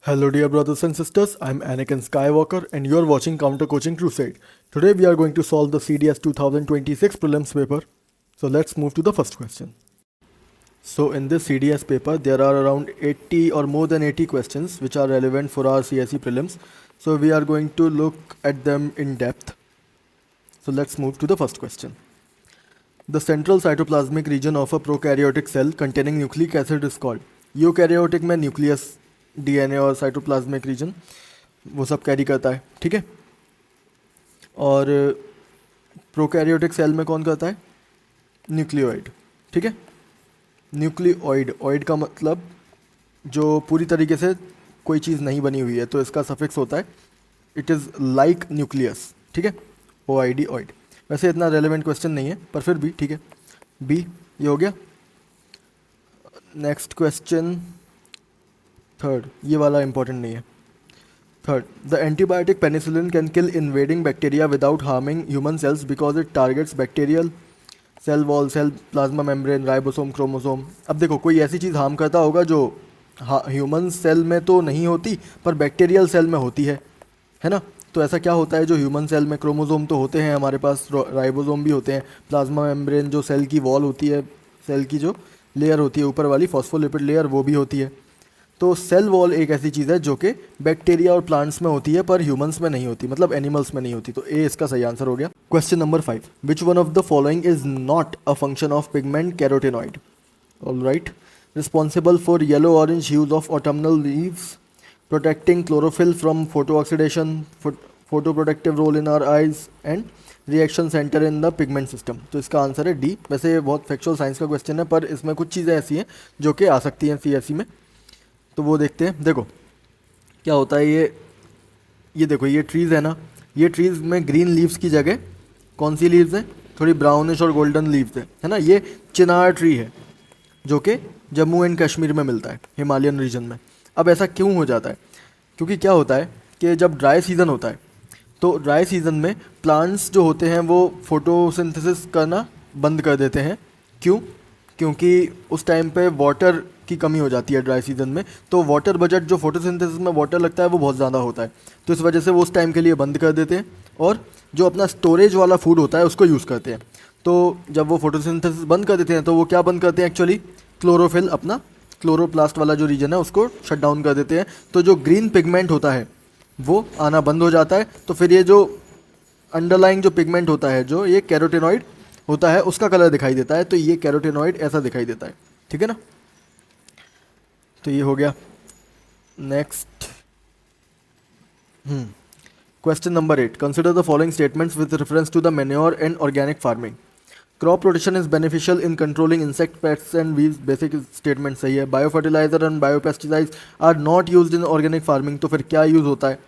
Hello, dear brothers and sisters. I'm Anakin Skywalker, and you're watching Counter Coaching Crusade. Today, we are going to solve the CDS 2026 prelims paper. So, let's move to the first question. So, in this CDS paper, there are around 80 or more than 80 questions which are relevant for our CSE prelims. So, we are going to look at them in depth. So, let's move to the first question. The central cytoplasmic region of a prokaryotic cell containing nucleic acid is called. Eukaryotic में nucleus, DNA और cytoplasmic reason वो सब carry करता है, ठीक है। और prokaryotic cell में कौन करता है? न्यूक्लियोइड, ठीक है। न्यूक्लियोइड, ऑइड का मतलब जो पूरी तरीके से कोई चीज़ नहीं बनी हुई है, तो इसका सफिक्स होता है इट इज़ लाइक न्यूक्लियस, ठीक है। ओ आई डी, ऑइड। वैसे इतना रेलेवेंट क्वेश्चन नहीं है, पर फिर भी ठीक है। बी ये हो गया। नेक्स्ट क्वेश्चन थर्ड, ये वाला इंपॉर्टेंट नहीं है। Third, the antibiotic penicillin can kill invading bacteria without harming human cells because it targets bacterial cell wall, cell plasma membrane, ribosome, chromosome. अब देखो, कोई ऐसी चीज़ हार्म करता होगा जो ह्यूमन सेल में तो नहीं होती पर बैक्टीरियल सेल में होती है ना। तो ऐसा क्या होता है जो ह्यूमन सेल में, क्रोमोसोम तो होते हैं हमारे पास, राइबोसोम भी होते हैं, प्लाज्मा मेम्ब्रेन जो सेल की वॉल होती है, सेल की जो लेयर होती है ऊपर वाली फॉस्फोलिपिड लेयर, वो भी होती है। तो सेल वॉल एक ऐसी चीज़ है जो कि बैक्टीरिया और प्लांट्स में होती है पर ह्यूमंस में नहीं होती, मतलब एनिमल्स में नहीं होती। तो ए इसका सही आंसर हो गया। Question number 5, which one of the following is not a function of pigment carotenoid? All right, responsible for yellow orange hues of autumnal leaves, protecting chlorophyll from photo oxidation, photo protective role in our eyes and reaction center in the pigment system. तो इसका answer है D. वैसे ये बहुत factual science का question है, पर इसमें कुछ चीज़ें ऐसी हैं जो कि आ सकती हैं सीएसई में, तो वो देखते हैं। देखो क्या होता है, ये देखो, ये ट्रीज़ है ना, ये ट्रीज़ में ग्रीन लीव्स की जगह कौन सी लीव्स हैं? थोड़ी ब्राउनिश और गोल्डन लीव्स है ना। ये चिनार ट्री है जो कि जम्मू एंड कश्मीर में मिलता है, हिमालयन रीजन में। अब ऐसा क्यों हो जाता है? क्योंकि क्या होता है कि जब ड्राई सीज़न होता है तो ड्राई सीज़न में प्लांट्स जो होते हैं वो फोटोसिंथेसिस करना बंद कर देते हैं। क्यों? क्योंकि उस टाइम पे वाटर की कमी हो जाती है ड्राई सीज़न में, तो वाटर बजट जो फोटोसिंथेसिस में वाटर लगता है वो बहुत ज़्यादा होता है, तो इस वजह से वो उस टाइम के लिए बंद कर देते हैं और जो अपना स्टोरेज वाला फूड होता है उसको यूज़ करते हैं। तो जब वो फोटोसिंथेसिस बंद कर देते हैं तो वो क्या बंद करते हैं एक्चुअली? क्लोरोफिल, अपना क्लोरोप्लास्ट वाला जो रीजन है उसको शट डाउन कर देते हैं। तो जो ग्रीन पिगमेंट होता है वो आना बंद हो जाता है। तो फिर ये जो अंडरलाइंग जो पिगमेंट होता है, जो ये कैरोटिनॉइड होता है, उसका कलर दिखाई देता है। तो ये कैरोटिनॉइड ऐसा दिखाई देता है, ठीक है ना। तो ये हो गया। Next question number 8, consider the following statements with reference to the manure and organic farming. Crop rotation is beneficial in controlling insect, pests and weeds. Basic statement सही है। Bio fertiliser and bio pesticides are not used in organic farming. तो फिर क्या use होता है?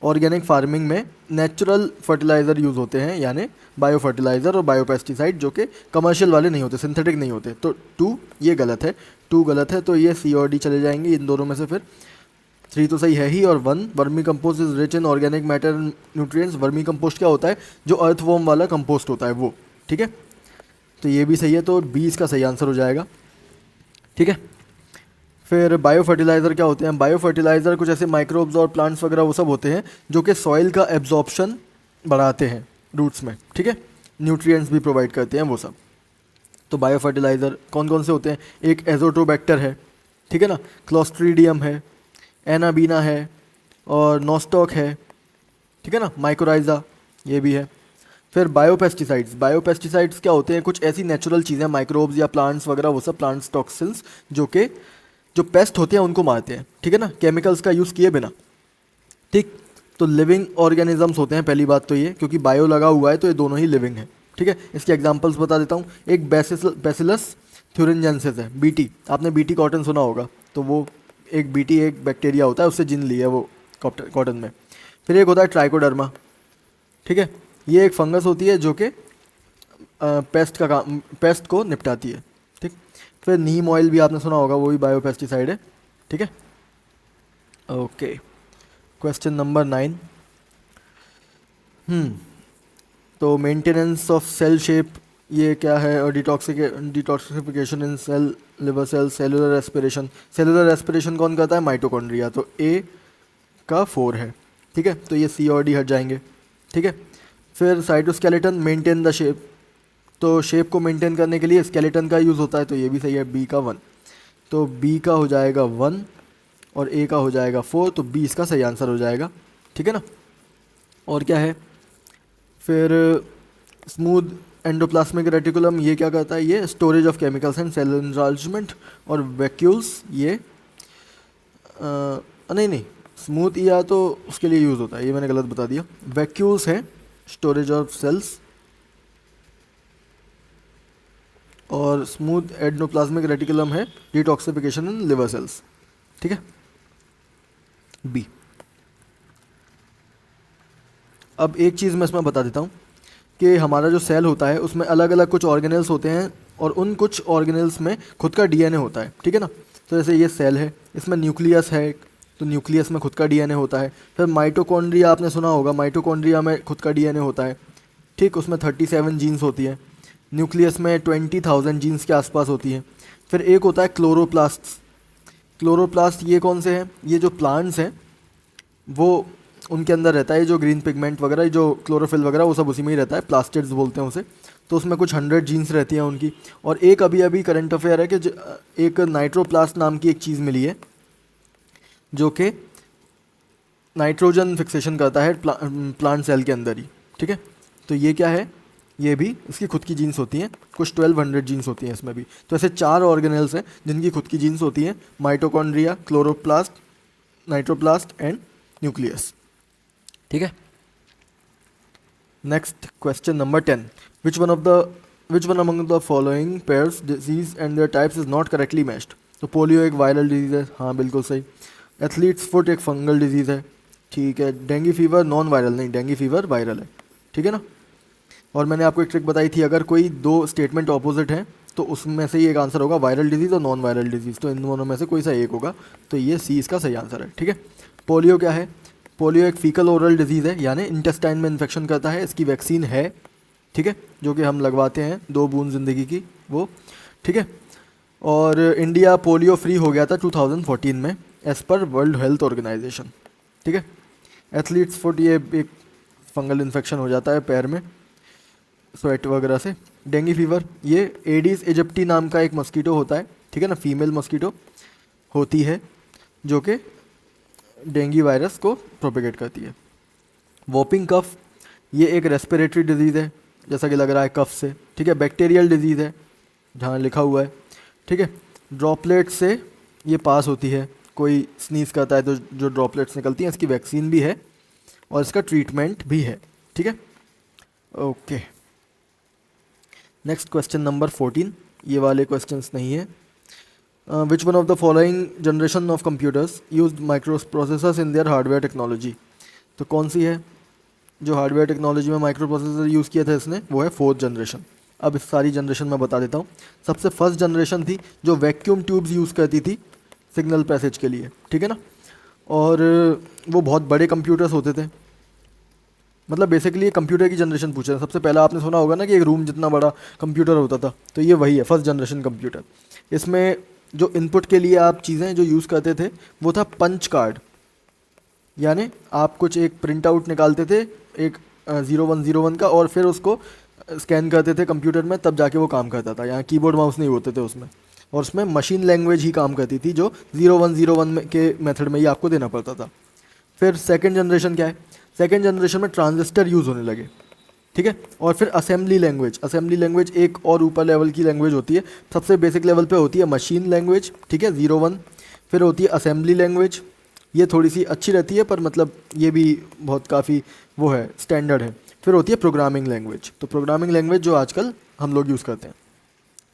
Organic farming में natural fertiliser use होते हैं, यानी बायो फर्टिलाइज़र और बायो पेस्टिसाइड, जो कि कमर्शियल वाले नहीं होते, सिंथेटिक नहीं होते। तो 2 ये गलत है, 2 गलत है, तो ये सी और डी चले जाएंगे इन दोनों में से। फिर 3 तो सही है ही, और 1, vermi compost is rich in organic matter nutrients. Vermi compost क्या होता है? जो अर्थवॉर्म वाला कंपोस्ट होता है वो, ठीक है। तो ये भी सही है, तो 20 का सही आंसर हो जाएगा, ठीक है। फिर बायो फर्टिलाइज़र क्या होते हैं? बायो फर्टिलाइज़र कुछ ऐसे माइक्रोब्स और प्लांट्स वगैरह वो सब होते हैं जो कि सॉइल का एब्जॉर्प्शन बढ़ाते हैं रूट्स में, ठीक है। न्यूट्रिएंट्स भी प्रोवाइड करते हैं वो सब। तो बायो फर्टिलाइज़र कौन कौन से होते हैं? एक एजोटोबैक्टर है, ठीक है ना, क्लोस्ट्रीडियम है, एनाबीना है और नोस्टॉक है, ठीक है ना, माइकोराइजा ये भी है। फिर बायोपेस्टिसाइड्स, बायोपेस्टिसाइड्स क्या होते हैं? कुछ ऐसी नेचुरल चीज़ें, माइक्रोब्स या प्लांट्स वगैरह वो सब, प्लांट्स टॉक्सिन्स, जो कि जो पेस्ट होते हैं उनको मारते हैं, ठीक है ना, केमिकल्स का यूज़ किए बिना, ठीक। तो लिविंग ऑर्गेनिजम्स होते हैं, पहली बात तो ये, क्योंकि बायो लगा हुआ है तो ये दोनों ही लिविंग है, ठीक है। इसके एग्जांपल्स बता देता हूँ। एक बैसिलस थ्यूरिनजेंसिस है, बीटी, आपने बीटी कॉटन सुना होगा, तो वो एक बीटी एक बैक्टीरिया होता है, उससे जिन ली है वो कॉटन में। फिर एक होता है ट्राइकोडर्मा, ठीक है, ये एक फंगस होती है जो कि पेस्ट को निपटाती है, ठीक। फिर नीम ऑयल भी आपने सुना होगा, वो भी बायोपेस्टिसाइड है, ठीक है। ओके, क्वेश्चन नंबर 9, तो मेंटेनेंस ऑफ सेल शेप ये क्या है? और detoxification in cell, liver cell, cellular respiration. Cellular respiration कौन करता है? माइटोकॉन्ड्रिया। तो ए का 4 है, ठीक है, तो ये सी और डी हट जाएंगे, ठीक है। फिर साइटोस्केलेटन मेंटेन द शेप, तो शेप को मेंटेन करने के लिए स्केलेटन का यूज़ होता है, तो ये भी सही है, बी का 1, तो बी का हो जाएगा 1 और ए का हो जाएगा 4, तो बी इसका सही आंसर हो जाएगा, ठीक है ना। और क्या है फिर, स्मूथ एंडोप्लाज्मिक रेटिकुलम, ये क्या करता है, ये storage of chemicals and cell enlargement. और वैक्यूल्स ये नहीं, स्मूथ या तो उसके लिए यूज़ होता है, ये मैंने गलत बता दिया। वैक्यूल्स है स्टोरेज ऑफ सेल्स, और स्मूथ एंडोप्लाज्मिक रेटिकुलम है डिटॉक्सिफिकेशन इन लिवर सेल्स, ठीक है, बी। अब एक चीज़ मैं इसमें बता देता हूँ कि हमारा जो सेल होता है उसमें अलग अलग कुछ ऑर्गेनेल्स होते हैं, और उन कुछ ऑर्गेनेल्स में खुद का डीएनए होता है, ठीक है ना। तो जैसे ये सेल है, इसमें न्यूक्लियस है, तो न्यूक्लियस में खुद का डीएनए होता है। फिर माइटोकॉन्ड्रिया आपने सुना होगा, माइटोकॉन्ड्रिया में खुद का डीएनए होता है, ठीक, उसमें 37 जीन्स होती है। न्यूक्लियस में 20,000 जीन्स के आसपास होती है। फिर एक होता है क्लोरोप्लास्ट। क्लोरोप्लास्ट ये कौन से हैं, ये जो प्लांट्स हैं वो उनके अंदर रहता है, जो ग्रीन पिगमेंट वगैरह, जो क्लोरोफिल वगैरह, वो सब उसी में ही रहता है, प्लास्टिड्स बोलते हैं उसे। तो उसमें कुछ 100 जीन्स रहती हैं उनकी। और एक अभी अभी करंट अफेयर है कि एक नाइट्रोप्लास्ट नाम की एक चीज़ मिली है जो कि नाइट्रोजन फिक्सेशन करता है प्लांट सेल के अंदर ही, ठीक है। तो ये क्या है, ये भी इसकी खुद की जीन्स होती हैं, कुछ 1200 जीन्स होती हैं इसमें भी। तो ऐसे 4 ऑर्गेनेल्स हैं जिनकी खुद की जीन्स होती हैं, माइटोकॉन्ड्रिया, क्लोरोप्लास्ट, नाइट्रोप्लास्ट एंड न्यूक्लियस, ठीक है। Next question number 10, which one among the following pairs disease and there types is not correctly matched. तो पोलियो एक वायरल डिजीज़ है, हाँ बिल्कुल सही। एथलीट्स फुट एक फंगल डिजीज़ है, ठीक है। डेंगू फीवर नॉन वायरल, नहीं, डेंगू फीवर वायरल है, ठीक है ना। और मैंने आपको एक ट्रिक बताई थी, अगर कोई 2 स्टेटमेंट ऑपोजिट हैं तो उसमें से ही एक आंसर होगा, वायरल डिजीज़ और नॉन वायरल डिजीज़, तो इन दोनों में से कोई सा एक होगा, तो ये सी इसका सही आंसर है, ठीक है। पोलियो क्या है, पोलियो एक फीकल ओरल डिजीज़ है, यानी इंटेस्टाइन में इन्फेक्शन करता है, इसकी वैक्सीन है, ठीक है, जो कि हम लगवाते हैं 2 बूंद ज़िंदगी की, वो, ठीक है। और इंडिया पोलियो फ्री हो गया था 2014 में as per world health organisation, ठीक है। एथलीट्स फुट ये एक फंगल इन्फेक्शन हो जाता है पैर में स्वेट वगैरह से। डेंगू फीवर ये एडिस इजिप्टी नाम का एक मस्कीटो होता है, ठीक है ना, फीमेल मस्कीटो होती है जो कि डेंगू वायरस को प्रोपेगेट करती है। वोपिंग कफ ये एक रेस्पिरेटरी डिजीज़ है, जैसा कि लग रहा है कफ से, ठीक है। बैक्टीरियल डिजीज़ है जहाँ लिखा हुआ है, ठीक है। ड्रॉपलेट से ये पास होती है, कोई स्नीज करता है तो जो ड्रॉपलेट्स निकलती हैं, इसकी वैक्सीन भी है और इसका ट्रीटमेंट भी है, ठीक है। ओके, नेक्स्ट क्वेश्चन नंबर 14, ये वाले क्वेश्चंस नहीं है। Which one of the following generation of computers use micro processors in their hardware technology. तो कौन सी है जो हार्डवेयर टेक्नोलॉजी में माइक्रो प्रोसेसर यूज़ किया था इसने, वो है 4th जनरेशन। अब इस सारी जनरेशन मैं बता देता हूँ। सबसे फर्स्ट जनरेशन थी जो वैक्यूम ट्यूब्स यूज़ करती थी सिग्नल पैसेज के लिए, ठीक है ना। और वो बहुत बड़े कंप्यूटर्स होते थे, मतलब बेसिकली ये कंप्यूटर की जनरेशन पूछ रहे हैं। सबसे पहला आपने सुना होगा ना कि एक रूम जितना बड़ा कंप्यूटर होता था, तो ये वही है, फर्स्ट जनरेशन कंप्यूटर। इसमें जो इनपुट के लिए आप चीज़ें जो यूज़ करते थे वो था पंच कार्ड, यानी आप कुछ एक प्रिंट आउट निकालते थे एक 0101 का, और फिर उसको स्कैन करते थे कंप्यूटर में, तब जाके वो काम करता था। यहाँ कीबोर्ड माउस नहीं होते थे उसमें, और उसमें मशीन लैंग्वेज ही काम करती थी जो 0101 में के मेथड में ही आपको देना पड़ता था। फिर सेकेंड जनरेशन क्या है, सेकेंड जनरेशन में ट्रांजिस्टर यूज़ होने लगे, ठीक है। और फिर असेंबली लैंग्वेज, असेंबली लैंग्वेज एक और ऊपर लेवल की लैंग्वेज होती है। सबसे बेसिक लेवल पे होती है मशीन लैंग्वेज, ठीक है, 01। फिर होती है असेंबली लैंग्वेज, ये थोड़ी सी अच्छी रहती है पर मतलब ये भी बहुत काफ़ी वो है, स्टैंडर्ड है। फिर होती है प्रोग्रामिंग लैंग्वेज, तो प्रोग्रामिंग लैंग्वेज जो आजकल हम लोग यूज़ करते हैं,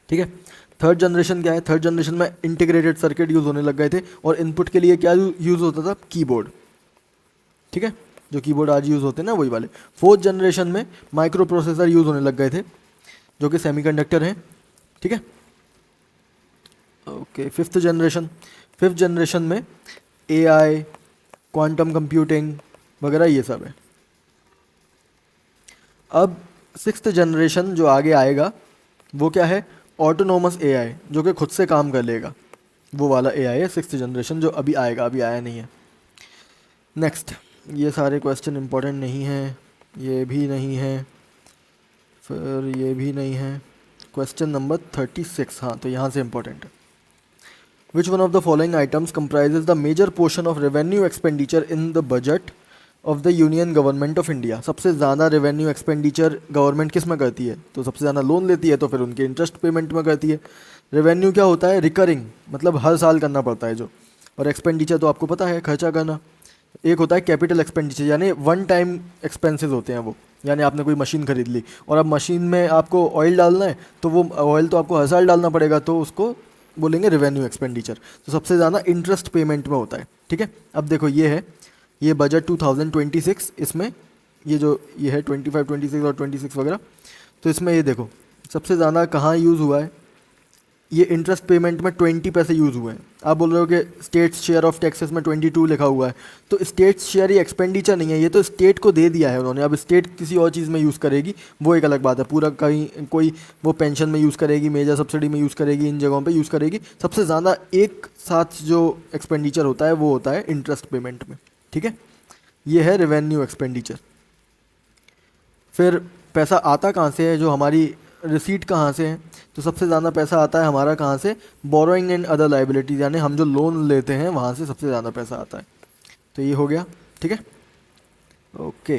ठीक है। थर्ड जनरेशन क्या है, थर्ड जनरेशन में इंटीग्रेटेड सर्किट यूज़ होने लग गए थे, और इनपुट के लिए क्या यूज़ होता था, कीबोर्ड, ठीक है, जो कीबोर्ड आज यूज़ होते हैं ना वही वाले। फोर्थ जनरेशन में माइक्रो प्रोसेसर यूज़ होने लग गए थे जो कि सेमीकंडक्टर हैं, ठीक है। ओके, फिफ्थ जनरेशन में एआई, क्वांटम कंप्यूटिंग वगैरह ये सब है। अब सिक्स्थ जनरेशन जो आगे आएगा वो क्या है, ऑटोनोमस एआई, जो कि खुद से काम कर लेगा, वो वाला एआई है सिक्स्थ जनरेशन जो अभी आएगा, अभी आया नहीं है। नेक्स्ट, ये सारे क्वेश्चन इंपॉर्टेंट नहीं हैं, ये भी नहीं है, फिर ये भी नहीं है। क्वेश्चन नंबर 36, हाँ तो यहाँ से इंपॉर्टेंट है। Which one of the following items comprises the major portion of revenue expenditure in the budget of the union government of India? सबसे ज़्यादा रेवेन्यू एक्सपेंडिचर गवर्नमेंट किस में करती है? तो सबसे ज़्यादा लोन लेती है, तो फिर उनके इंटरेस्ट पेमेंट में करती है। रेवेन्यू क्या होता है? रिकरिंग, मतलब हर साल करना पड़ता है जो। और एक्सपेंडिचर तो आपको पता है, खर्चा करना। एक होता है कैपिटल एक्सपेंडिचर, यानी वन टाइम एक्सपेंसेस होते हैं वो, यानी आपने कोई मशीन खरीद ली और अब मशीन में आपको ऑयल डालना है, तो वो ऑयल तो आपको हर साल डालना पड़ेगा, तो उसको बोलेंगे रेवेन्यू एक्सपेंडिचर। तो सबसे ज़्यादा इंटरेस्ट पेमेंट में होता है, ठीक है। अब देखो ये है, ये बजट 2026, इसमें ये जो ये है 25, 26 और 26 वगैरह, तो इसमें ये देखो सबसे ज़्यादा कहाँ यूज़ हुआ है, ये इंटरेस्ट पेमेंट में 20 पैसे यूज़ हुए हैं। आप बोल रहे हो कि स्टेट शेयर ऑफ टैक्सेस में 22 लिखा हुआ है, तो स्टेट शेयर ये एक्सपेंडिचर नहीं है, ये तो स्टेट को दे दिया है उन्होंने। अब स्टेट किसी और चीज़ में यूज़ करेगी वो एक अलग बात है, पूरा कहीं कोई वो पेंशन में यूज़ करेगी, मेजर सब्सिडी में यूज़ करेगी, इन जगहों पे यूज़ करेगी। सबसे ज़्यादा एक साथ जो एक्सपेंडिचर होता है वो होता है इंटरेस्ट पेमेंट में, ठीक है। ये है रेवेन्यू एक्सपेंडिचर। फिर पैसा आता कहाँ से है? जो हमारी रिसीट कहाँ से है? तो सबसे ज़्यादा पैसा आता है हमारा कहाँ से? बोरोइंग एंड अदर लाइबिलिटीज़, यानी हम जो लोन लेते हैं वहाँ से सबसे ज़्यादा पैसा आता है। तो ये हो गया, ठीक है। ओके,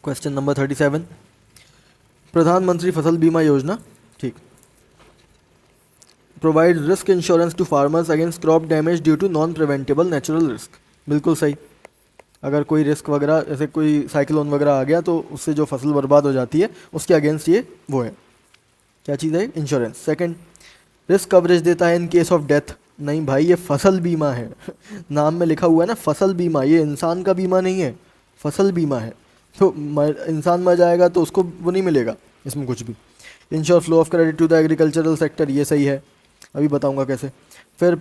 क्वेश्चन नंबर 37, प्रधानमंत्री फसल बीमा योजना, ठीक, provide risk insurance to farmers against crop damage due to non preventable natural risk. बिल्कुल सही। अगर कोई रिस्क वगैरह, जैसे कोई साइक्लोन वगैरह आ गया, तो उससे जो फसल बर्बाद हो जाती है उसके अगेंस्ट ये वो है, क्या चीज़ है? इंश्योरेंस। सेकंड, रिस्क कवरेज देता है इन केस ऑफ डेथ। नहीं भाई, ये फसल बीमा है नाम में लिखा हुआ है ना फसल बीमा, ये इंसान का बीमा नहीं है, फसल बीमा है। तो इंसान मर जाएगा तो उसको वो नहीं मिलेगा इसमें कुछ भी। Ensure flow of credit to the agricultural sector, ये सही है, अभी बताऊंगा कैसे। फिर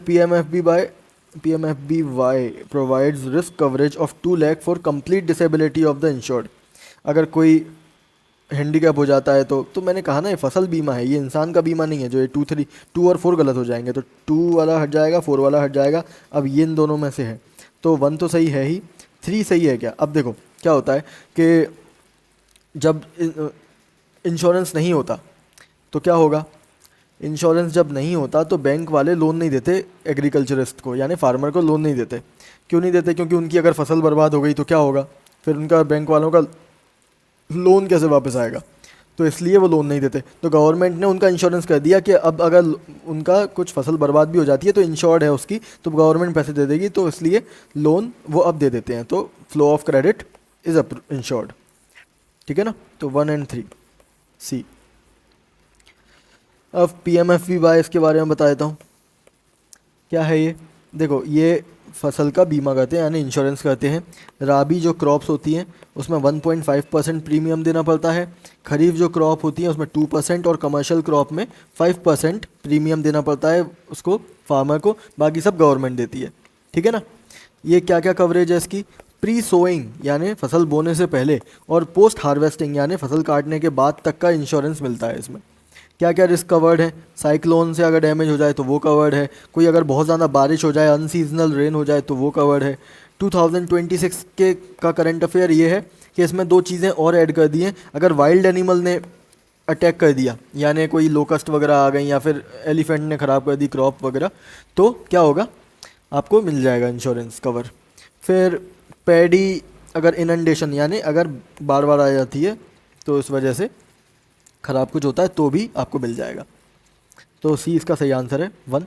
PMFBY provides risk coverage of 2 lakh for complete disability of the insured. अगर कोई हैंडीकैप हो जाता है तो मैंने कहा ना ये फसल बीमा है, ये इंसान का बीमा नहीं है। जो ये 2 और 4 गलत हो जाएंगे, तो 2 वाला हट जाएगा, 4 वाला हट जाएगा। अब ये इन दोनों में से है, तो 1 तो सही है ही, 3 सही है क्या? अब देखो क्या होता है कि जब इंश्योरेंस नहीं होता तो क्या होगा? इंश्योरेंस जब नहीं होता तो बैंक वाले लोन नहीं देते एग्रीकल्चरिस्ट को, यानी फार्मर को लोन नहीं देते। क्यों नहीं देते? क्योंकि उनकी अगर फसल बर्बाद हो गई तो क्या होगा? फिर उनका बैंक वालों का लोन कैसे वापस आएगा? तो इसलिए वो लोन नहीं देते। तो गवर्नमेंट ने उनका इंश्योरेंस कर दिया कि अब अगर उनका कुछ फसल बर्बाद भी हो जाती है तो इंश्योर्ड है उसकी, तो गवर्नमेंट पैसे दे देगी, तो इसलिए लोन वो अब दे देते हैं। तो flow of credit is insured, ठीक है ना। तो 1 और 3 सी। अब PMFBY इसके बारे में बता देता हूँ, क्या है ये। देखो ये फसल का बीमा करते हैं, यानी इंश्योरेंस करते हैं। राबी जो क्रॉप्स होती हैं उसमें 1.5% प्रीमियम देना पड़ता है। खरीफ जो क्रॉप होती है उसमें 2%, और कमर्शियल क्रॉप में 5% प्रीमियम देना पड़ता है उसको, फार्मर को। बाकी सब गवर्नमेंट देती है, ठीक है ना। ये क्या क्या कवरेज है इसकी? प्री सोइंग यानी फसल बोने से पहले, और पोस्ट हार्वेस्टिंग यानी फसल काटने के बाद तक का इंश्योरेंस मिलता है इसमें। क्या क्या रिस्क कवर्ड है? साइक्लोन से अगर डैमेज हो जाए तो वो कवर्ड है, कोई अगर बहुत ज़्यादा बारिश हो जाए, अनसीजनल रेन हो जाए तो वो कवर्ड है। 2026 के का करंट अफेयर ये है कि इसमें 2 चीज़ें और ऐड कर दी हैं। अगर वाइल्ड एनिमल ने अटैक कर दिया, यानी कोई लोकस्ट वगैरह आ गई या फिर एलिफेंट ने ख़राब कर दी क्रॉप वगैरह, तो क्या होगा? आपको मिल जाएगा इंश्योरेंस कवर। फिर पैडी अगर इनंडेशन, यानी अगर बार बार आ जाती है तो इस वजह से ख़राब कुछ होता है तो भी आपको मिल जाएगा। तो सी इसका सही आंसर है 1।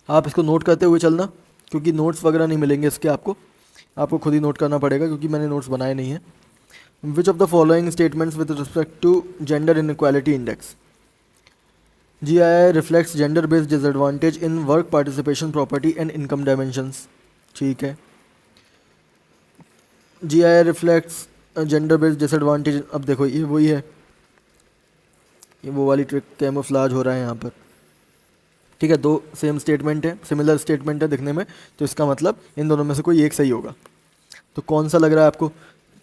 आप इसको नोट करते हुए चलना, क्योंकि नोट्स वगैरह नहीं मिलेंगे इसके, आपको खुद ही नोट करना पड़ेगा, क्योंकि मैंने नोट्स बनाए नहीं हैं। Which of the following statements with respect to gender inequality index? GII reflects gender based disadvantage in work participation, property and income dimensions, ठीक है। GII reflects gender based disadvantage, अब देखो ये वही है, ये वो वाली ट्रिक कैमोफ्लेज हो रहा है यहाँ पर, ठीक है। 2 सेम स्टेटमेंट है, सिमिलर स्टेटमेंट है दिखने में, तो इसका मतलब इन दोनों में से कोई एक सही होगा। तो कौन सा लग रहा है आपको?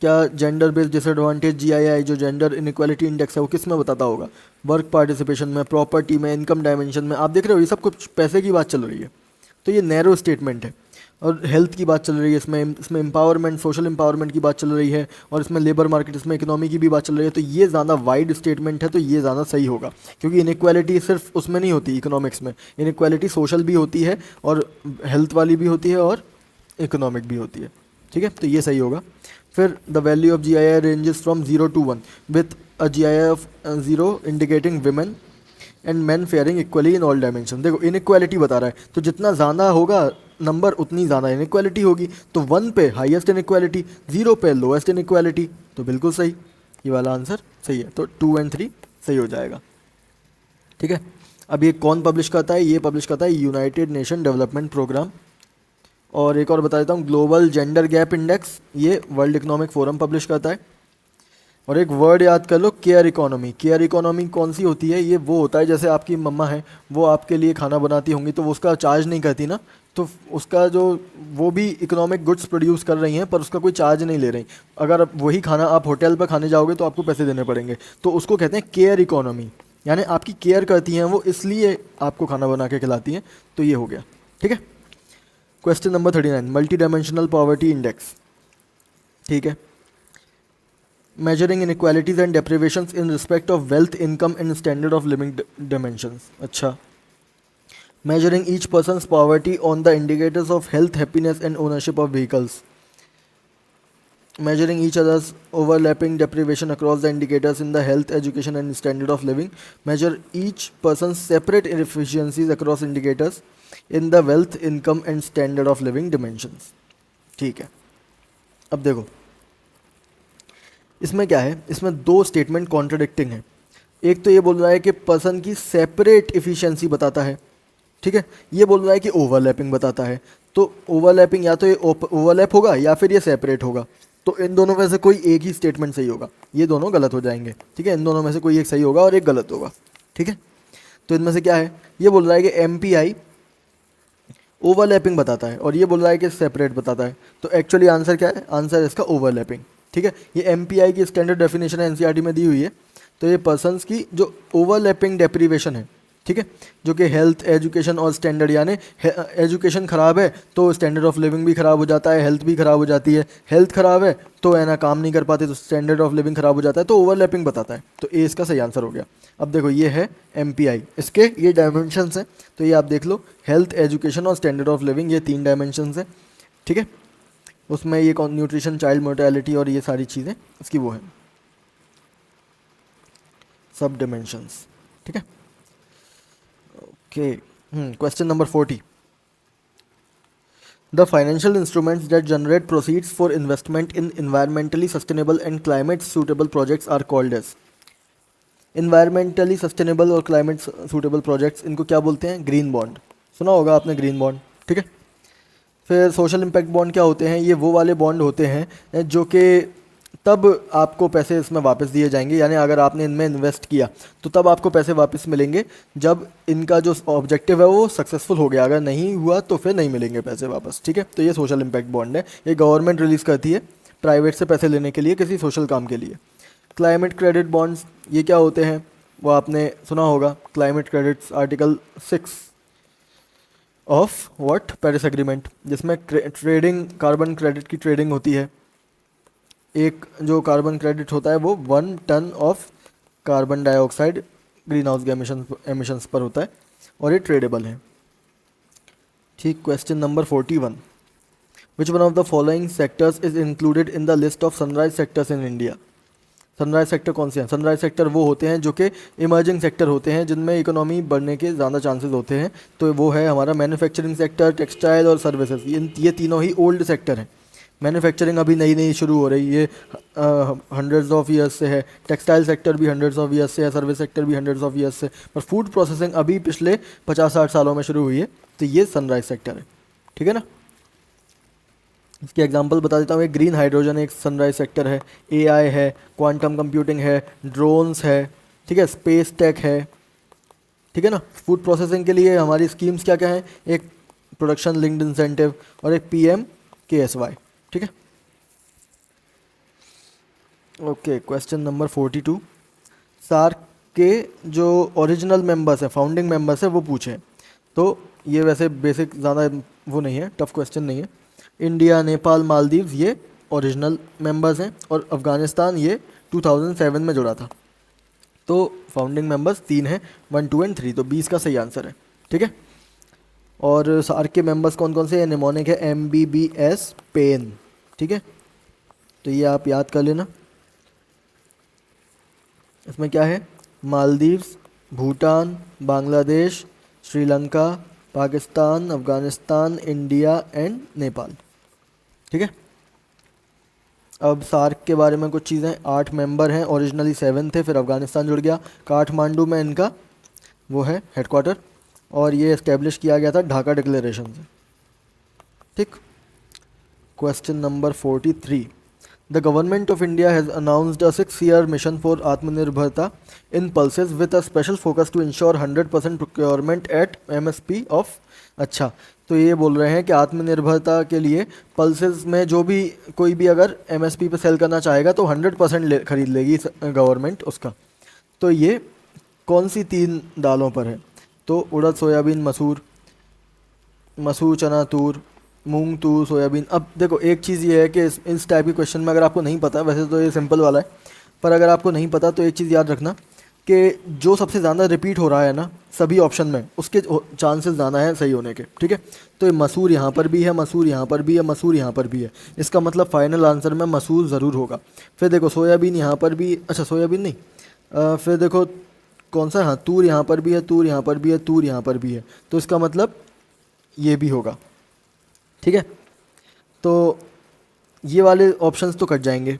क्या जेंडर बेस्ड डिसएडवांटेज GII जो जेंडर इनइक्वालिटी इंडेक्स है वो किस में बताता होगा? वर्क पार्टिसिपेशन में, प्रॉपर्टी में, इनकम डायमेंशन में। आप देख रहे हो ये सब कुछ पैसे की बात चल रही है, तो ये नैरो स्टेटमेंट है। और हेल्थ की बात चल रही है, इसमें इसमें एम्पावरमेंट, सोशल एम्पावरमेंट की बात चल रही है, और इसमें लेबर मार्केट, इसमें इकोनॉमी की भी बात चल रही है। तो ये ज़्यादा वाइड स्टेटमेंट है, तो ये ज़्यादा सही होगा, क्योंकि इनइक्वालिटी सिर्फ उसमें नहीं होती, इकोनॉमिक्स में इनइक्वालिटी सोशल भी होती है, और हेल्थ वाली भी होती है, और इकोनॉमिक भी होती है। ठीक है, तो ये सही होगा। फिर the value of GII ranges from 0 to 1 with a GII of 0 indicating women and man faring equally in all dimension. देखो इनइक्वालिटी बता रहा है, तो जितना ज़्यादा होगा नंबर उतनी ज़्यादा इनइक्वालिटी होगी। तो 1 पे हाईएस्ट इनइक्वालिटी, 0 पे लोएस्ट इनइक्वालिटी, तो बिल्कुल सही, ये वाला आंसर सही है। तो 2 और 3 सही हो जाएगा। ठीक है, अब ये कौन पब्लिश करता है? ये पब्लिश करता है यूनाइटेड नेशन डेवलपमेंट प्रोग्राम। और एक और बता देता हूँ, ग्लोबल जेंडर गैप इंडेक्स, ये वर्ल्ड इकोनॉमिक फोरम पब्लिश करता है। और एक वर्ड याद कर लो, केयर इकोनॉमी। केयर इकोनॉमी कौन सी होती है? ये वो होता है जैसे आपकी मम्मा है, वो आपके लिए खाना बनाती होंगी, तो वो उसका चार्ज नहीं करती ना, तो उसका जो, वो भी इकोनॉमिक गुड्स प्रोड्यूस कर रही हैं पर उसका कोई चार्ज नहीं ले रही। अगर वही खाना आप होटल पर खाने जाओगे तो आपको पैसे देने पड़ेंगे, तो उसको कहते हैं केयर इकोनॉमी, यानी आपकी केयर करती हैं वो, इसलिए आपको खाना बना के खिलाती हैं। तो ये हो गया। ठीक है, question number 39, multi dimensional poverty index. ठीक है, measuring inequalities and deprivations in respect of wealth, income and standard of living dimensions. अच्छा, measuring each person's poverty on the indicators of health, happiness and ownership of vehicles. Measuring each other's overlapping deprivation across the indicators in the health, education and standard of living. Measure each person's separate inefficiencies across indicators in the wealth, income and standard of living dimensions. ठीक है, अब देखो इसमें क्या है, इसमें दो statement contradicting है। एक तो ये बोल रहा है कि पर्सन की सेपरेट इफिशिएंसी बताता है, ठीक है, ये बोल रहा है कि ओवरलैपिंग बताता है। तो ओवरलैपिंग या तो ये ओवरलैप होगा या फिर ये सेपरेट होगा, तो इन दोनों में से कोई एक ही स्टेटमेंट सही होगा, ये दोनों गलत हो जाएंगे। ठीक है, इन दोनों में से कोई एक सही होगा और एक गलत होगा। ठीक है, तो इनमें से क्या है, ये बोल रहा है कि MPI ओवरलैपिंग बताता है और ये बोल रहा है कि सेपरेट बताता है। तो एक्चुअली आंसर क्या है? आंसर इसका ओवरलैपिंग। ठीक है, ये MPI की स्टैंडर्ड डेफिनेशन है, NCERT में दी हुई है। तो ये पर्सन्स की जो ओवरलैपिंग डेप्रीवेशन है, ठीक है, जो कि हेल्थ, एजुकेशन और स्टैंडर्ड, यानी एजुकेशन ख़राब है तो स्टैंडर्ड ऑफ लिविंग भी ख़राब हो जाता है, हेल्थ भी ख़राब हो जाती है। हेल्थ ख़राब है तो है ना, काम नहीं कर पाते तो स्टैंडर्ड ऑफ लिविंग ख़राब हो जाता है, तो ओवरलैपिंग बताता है। तो ए इसका सही आंसर हो गया। अब देखो ये है MPI, इसके ये डायमेंशंस हैं, तो ये आप देख लो, हेल्थ, एजुकेशन और स्टैंडर्ड ऑफ लिविंग, ये 3 डायमेंशंस हैं। ठीक है, उसमें ये न्यूट्रिशन, चाइल्ड मोर्टेलिटी और ये सारी चीज़ें इसकी वो हैं, सब डायमेंशंस। ठीक है, okay. Question number 40, the financial instruments that generate proceeds for investment in environmentally sustainable and climate suitable projects are called as. Environmentally sustainable और क्लाइमेट सूटेबल प्रोजेक्ट्स, इनको क्या बोलते हैं? Green bond. सुना होगा आपने ग्रीन बॉन्ड। ठीक है, फिर सोशल इम्पैक्ट बॉन्ड क्या होते हैं? ये वो वाले बॉन्ड होते हैं जो कि तब आपको पैसे इसमें वापस दिए जाएंगे, यानी अगर आपने इनमें इन्वेस्ट किया तो तब आपको पैसे वापस मिलेंगे जब इनका जो ऑब्जेक्टिव है वो सक्सेसफुल हो गया, अगर नहीं हुआ तो फिर नहीं मिलेंगे पैसे वापस। ठीक है, तो ये सोशल इम्पैक्ट बॉन्ड है, ये गवर्नमेंट रिलीज़ करती है प्राइवेट से पैसे लेने के लिए किसी सोशल काम के लिए। क्लाइमेट क्रेडिट बॉन्ड्स, ये क्या होते हैं? वो आपने सुना होगा, climate credits article 6 of what, Paris agreement, जिसमें ट्रेडिंग, कार्बन क्रेडिट की ट्रेडिंग होती है। एक जो कार्बन क्रेडिट होता है वो 1 tonne of carbon dioxide green house emissions पर होता है और ये ट्रेडेबल है। ठीक, question number 41, which one of the following sectors is included in the list of sunrise sectors in India. Sunrise sector कौन से हैं? सनराइज सेक्टर वो होते हैं जो कि इमर्जिंग सेक्टर होते हैं, जिनमें इकोनॉमी बढ़ने के ज़्यादा चांसेस होते हैं। तो वो है हमारा मैन्युफैक्चरिंग सेक्टर, टेक्सटाइल और सर्विसेज। ये तीनों ही ओल्ड सेक्टर हैं। मैन्युफैक्चरिंग अभी नई नई शुरू हो रही है, हंड्रेड्स ऑफ ईयर्स से है। टेक्सटाइल सेक्टर भी हंड्रेड्स ऑफ ईयर्स से है, सर्विस सेक्टर भी हंड्रेड्स ऑफ ईयर्स से। पर फूड प्रोसेसिंग अभी पिछले 50-60 सालों में शुरू हुई है, तो ये सनराइज सेक्टर है। ठीक है ना, इसकी एग्जांपल बता देता हूँ। एक ग्रीन हाइड्रोजन एक सनराइज सेक्टर है, AI है, क्वांटम कंप्यूटिंग है, ड्रोन्स है, ठीक है, स्पेस टेक है। ठीक है ना, फूड प्रोसेसिंग के लिए हमारी स्कीम्स क्या क्या हैं? एक प्रोडक्शन लिंक्ड इंसेंटिव और एक PMKSY। ठीक है, ओके। क्वेश्चन नंबर 42, सार्क के जो ओरिजिनल मेंबर्स हैं, फाउंडिंग मेंबर्स हैं, वो पूछें। तो ये वैसे बेसिक ज़्यादा वो नहीं है, टफ क्वेश्चन नहीं है। इंडिया, नेपाल, मालदीव्स ये ओरिजिनल मेंबर्स हैं और अफ़गानिस्तान ये 2007 में जुड़ा था। तो फाउंडिंग मेंबर्स 3 हैं, 1, 2 एंड 3, तो 20 का सही आंसर है। ठीक है। और सार्क के मेंबर्स कौन कौन से हैं? निमोनिक है, MBBS, पेन। ठीक है, तो ये आप याद कर लेना। इसमें क्या है? Maldives, Bhutan, Bangladesh, Sri Lanka, Pakistan, Afghanistan, India and Nepal. ठीक है। अब सार्क के बारे में कुछ चीज़ें, 8 मेंबर हैं, ओरिजिनली 7 थे, फिर अफ़गानिस्तान जुड़ गया। काठमांडू में इनका वो है हेडक्वार्टर, और ये इस्टेब्लिश किया गया था ढाका डिक्लेरेशन से। ठीक। Question number 43, the government of India has announced a 6-year mission for Atmanirbharta in pulses with a special focus to ensure 100% procurement at MSP of. अच्छा, तो ये बोल रहे हैं कि आत्मनिर्भरता के लिए पल्सेस में जो भी कोई भी अगर MSP पे सेल करना चाहेगा तो 100% खरीद लेगी गवर्नमेंट उसका। तो ये कौन सी 3 दालों पर है? तो उड़द, सोयाबीन, मसूर, मसूर, चना, तूर, मूंग, तूर, सोयाबीन। अब देखो एक चीज़ ये है कि इस टाइप के क्वेश्चन में अगर आपको नहीं पता, वैसे तो ये सिंपल वाला है, पर अगर आपको नहीं पता तो एक चीज़ याद रखना कि जो सबसे ज़्यादा रिपीट हो रहा है ना सभी ऑप्शन में, उसके चांसेस ज़्यादा हैं सही होने के। ठीक है, तो ये मसूर यहाँ पर भी है, मसूर यहाँ पर भी है, मसूर यहाँ पर भी है, इसका मतलब फाइनल आंसर में मसूर ज़रूर होगा। फिर देखो सोयाबीन यहाँ पर भी, अच्छा सोयाबीन नहीं, फिर देखो कौन सा, हाँ तूर यहाँ पर भी है, तूर यहाँ पर भी है, तूर यहाँ पर भी है, तो इसका मतलब ये भी होगा। ठीक है, तो ये वाले ऑप्शंस तो कट जाएंगे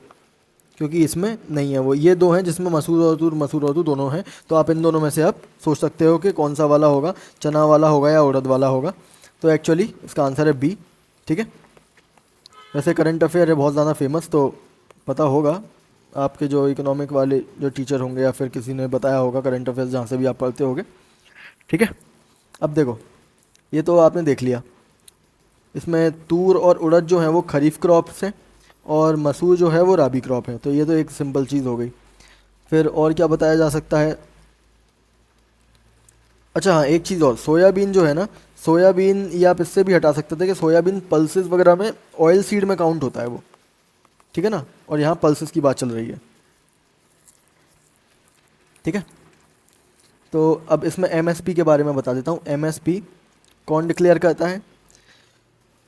क्योंकि इसमें नहीं है वो, ये 2 हैं जिसमें मसूर और तूर दोनों हैं, तो आप इन दोनों में से आप सोच सकते हो कि कौन सा वाला होगा, चना वाला होगा या उड़द वाला होगा। तो एक्चुअली इसका आंसर है बी। ठीक है, वैसे करंट अफेयर है बहुत ज़्यादा फेमस, तो पता होगा आपके जो इकोनॉमिक वाले जो टीचर होंगे या फिर किसी ने बताया होगा करंट अफेयर्स जहाँ से भी आप पढ़ते होगे। ठीक है, अब देखो ये तो आपने देख लिया, इसमें तूर और उड़द जो हैं वो खरीफ क्रॉप्स हैं और मसूर जो है वो राबी क्रॉप है, तो ये तो एक सिंपल चीज़ हो गई। फिर और क्या बताया जा सकता है? अच्छा हाँ, एक चीज़ और, सोयाबीन जो है ना, सोयाबीन ये आप इससे भी हटा सकते थे कि सोयाबीन पल्सेस वगैरह में ऑयल सीड में काउंट होता है वो। ठीक है ना, और यहाँ पल्सेस की बात चल रही है। ठीक है, तो अब इसमें MSP के बारे में बता देता हूँ। MSP कौन डिक्लेयर करता है?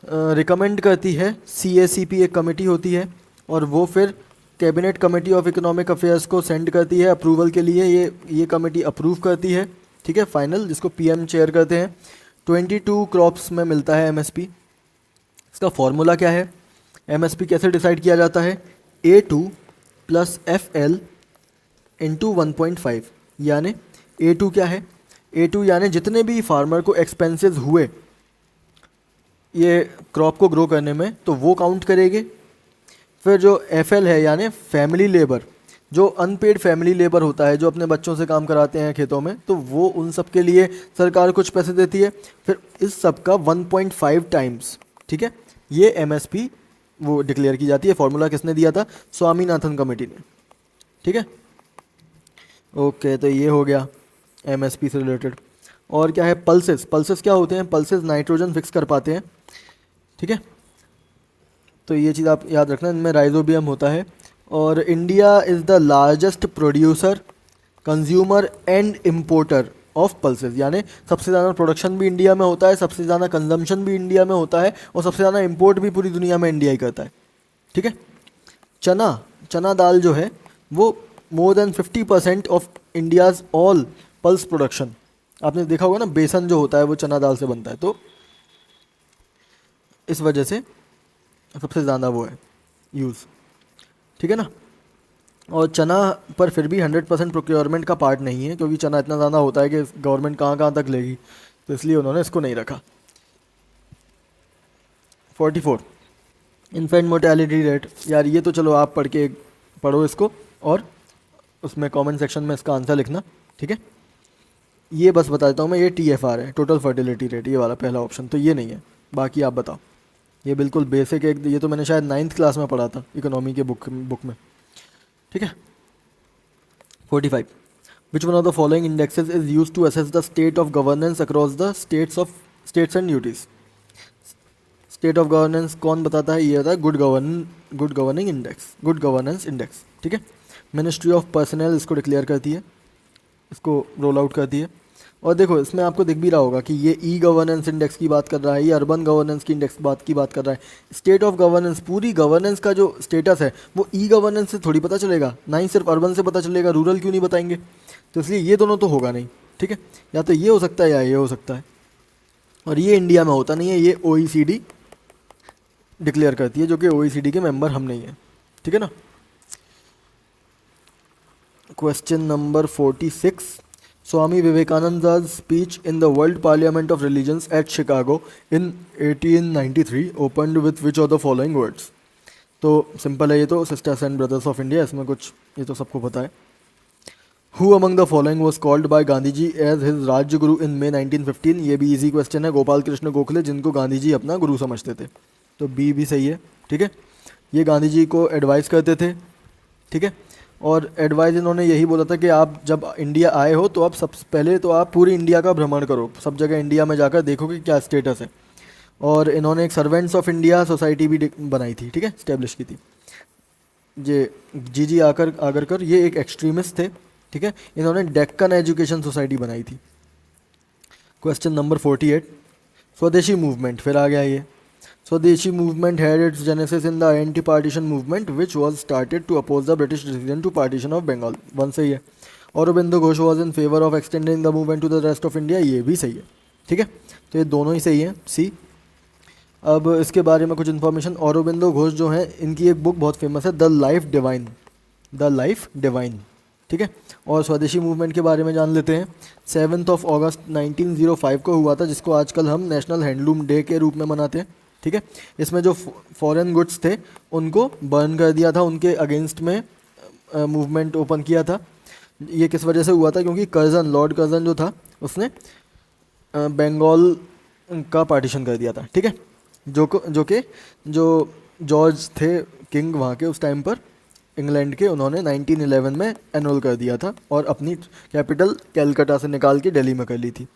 रिकमेंड करती है CACP, एक कमेटी होती है, और वो फिर cabinet committee of economic affairs को सेंड करती है अप्रूवल के लिए, ये कमेटी अप्रूव करती है। ठीक है, फाइनल, जिसको PM चेयर करते हैं। 22 क्रॉप्स में मिलता है MSP। इसका फॉर्मूला क्या है? MSP कैसे डिसाइड किया जाता है? A2 + FL × 1.5, यानी A2 क्या है? A2 यानी जितने भी फार्मर को एक्सपेंसेस हुए ये क्रॉप को ग्रो करने में, तो वो काउंट करेंगे। फिर जो FL है यानी फैमिली लेबर, जो अनपेड फैमिली लेबर होता है जो अपने बच्चों से काम कराते हैं खेतों में, तो वो उन सब के लिए सरकार कुछ पैसे देती है। फिर इस सब का 1.5 टाइम्स। ठीक है, ये MSP वो डिक्लेयर की जाती है। फॉर्मूला किसने दिया था? स्वामीनाथन कमेटी ने। ठीक है, ओके, तो ये हो गया MSP से रिलेटेड। और क्या है? पल्सेस। पल्सेस क्या होते हैं? पल्सेस नाइट्रोजन फिक्स कर पाते हैं। ठीक है, तो ये चीज़ आप याद रखना, इनमें राइजोबियम होता है। और India is the largest producer, consumer and importer of pulses, यानी सबसे ज़्यादा प्रोडक्शन भी इंडिया में होता है, सबसे ज़्यादा कंजम्पशन भी इंडिया में होता है, और सबसे ज़्यादा इम्पोर्ट भी पूरी दुनिया में इंडिया ही करता है। ठीक है, चना दाल जो है वो more than 50% of India's all pulse production. आपने देखा होगा ना, बेसन जो होता है वो चना दाल से बनता है, तो इस वजह से सबसे ज़्यादा वो है यूज़। ठीक है ना, और चना पर फिर भी 100% प्रोक्योरमेंट का पार्ट नहीं है, क्योंकि चना इतना ज़्यादा होता है कि गवर्नमेंट कहाँ कहाँ तक लेगी, तो इसलिए उन्होंने इसको नहीं रखा। 44, इन्फेंट मोर्टेलिटी रेट। यार ये तो चलो आप पढ़ो इसको, और उसमें कमेंट सेक्शन में इसका आंसर लिखना। ठीक है, ये बस बता देता हूँ मैं, ये TFR है, टोटल फर्टिलिटी रेट, ये वाला पहला ऑप्शन, तो ये नहीं है। बाकी आप बताओ, ये बिल्कुल बेसिक है, ये तो मैंने शायद 9th क्लास में पढ़ा था इकोनॉमी के बुक में। ठीक है, 45, which one of the following indexes is use to assess the state of governance across the states and UTs. State of governance कौन बताता है? ये होता है good governing index, good governance index, ठीक है। मिनिस्ट्री ऑफ पर्सनल इसको declare करती है, इसको रोल आउट करती है। और देखो इसमें आपको दिख भी रहा होगा कि ये ई गवर्नेंस इंडेक्स की बात कर रहा है, ये अर्बन गवर्नेंस की इंडेक्स की बात कर रहा है। स्टेट ऑफ गवर्नेंस, पूरी गवर्नेंस का जो स्टेटस है वो ई गवर्नेंस से थोड़ी पता चलेगा, ना ही सिर्फ अर्बन से पता चलेगा, रूरल क्यों नहीं बताएंगे? तो इसलिए ये दोनों तो होगा नहीं, ठीक है। या तो ये हो सकता है या ये हो सकता है, और ये इंडिया में होता नहीं है, ये OECD डिक्लेयर करती है, जो कि OECD के मेंबर हम नहीं है, ठीक है ना। क्वेश्चन नंबर 46, स्वामी विवेकानंदा's speech in the world parliament of religions at Chicago in 1893 opened with which of the following words? तो सिंपल है ये तो, sisters and brothers of India, इसमें कुछ ये तो सबको पता है। Who among the following was called by Gandhi ji as his राज्य गुरु इन May 1915? ये भी इजी क्वेश्चन है। गोपाल कृष्ण गोखले, जिनको गांधी जी अपना गुरु समझते थे, तो बी भी सही है, ठीक है। ये गांधी जी को एडवाइस करते थे, ठीक है। और एडवाइस इन्होंने यही बोला था कि आप जब इंडिया आए हो तो आप सबसे पहले तो आप पूरी इंडिया का भ्रमण करो, सब जगह इंडिया में जाकर देखो कि क्या स्टेटस है। और इन्होंने एक सर्वेंट्स ऑफ इंडिया सोसाइटी भी बनाई थी, ठीक है, स्टैब्लिश की थी। जी आगरकर ये एक एक्सट्रीमिस्ट थे, ठीक है। इन्होंने डेक्कन एजुकेशन सोसाइटी बनाई थी। क्वेश्चन नंबर 48, स्वदेशी मूवमेंट, फिर आ गया ये। Swadeshi movement had its genesis in the anti partition movement which was started to oppose the British decision to partition of Bengal. One सही है। Aurobindo Ghosh was in favour of extending the movement to the rest of India, ये भी सही है, ठीक है। तो ये दोनों ही सही है, सी। अब इसके बारे में कुछ इन्फॉर्मेशन। औरबिंदो घोष जो हैं, इनकी एक बुक बहुत फेमस है, द लाइफ डिवाइन, ठीक है। और स्वदेशी मूवमेंट के बारे में जान लेते हैं। 7 अगस्त 1905 को हुआ था, जिसको आजकल हम नेशनल हैंडलूम डे के रूप में मनाते हैं, ठीक है। इसमें जो फॉरेन गुड्स थे उनको बर्न कर दिया था, उनके अगेंस्ट में मूवमेंट ओपन किया था। ये किस वजह से हुआ था? क्योंकि लॉर्ड कर्जन जो था उसने बंगाल का पार्टीशन कर दिया था, ठीक है। जो जॉर्ज थे किंग वहाँ के उस टाइम पर, इंग्लैंड के, उन्होंने 1911 में एनरोल कर दिया था और अपनी कैपिटल कैलकाटा से निकाल के दिल्ली में कर ली थी।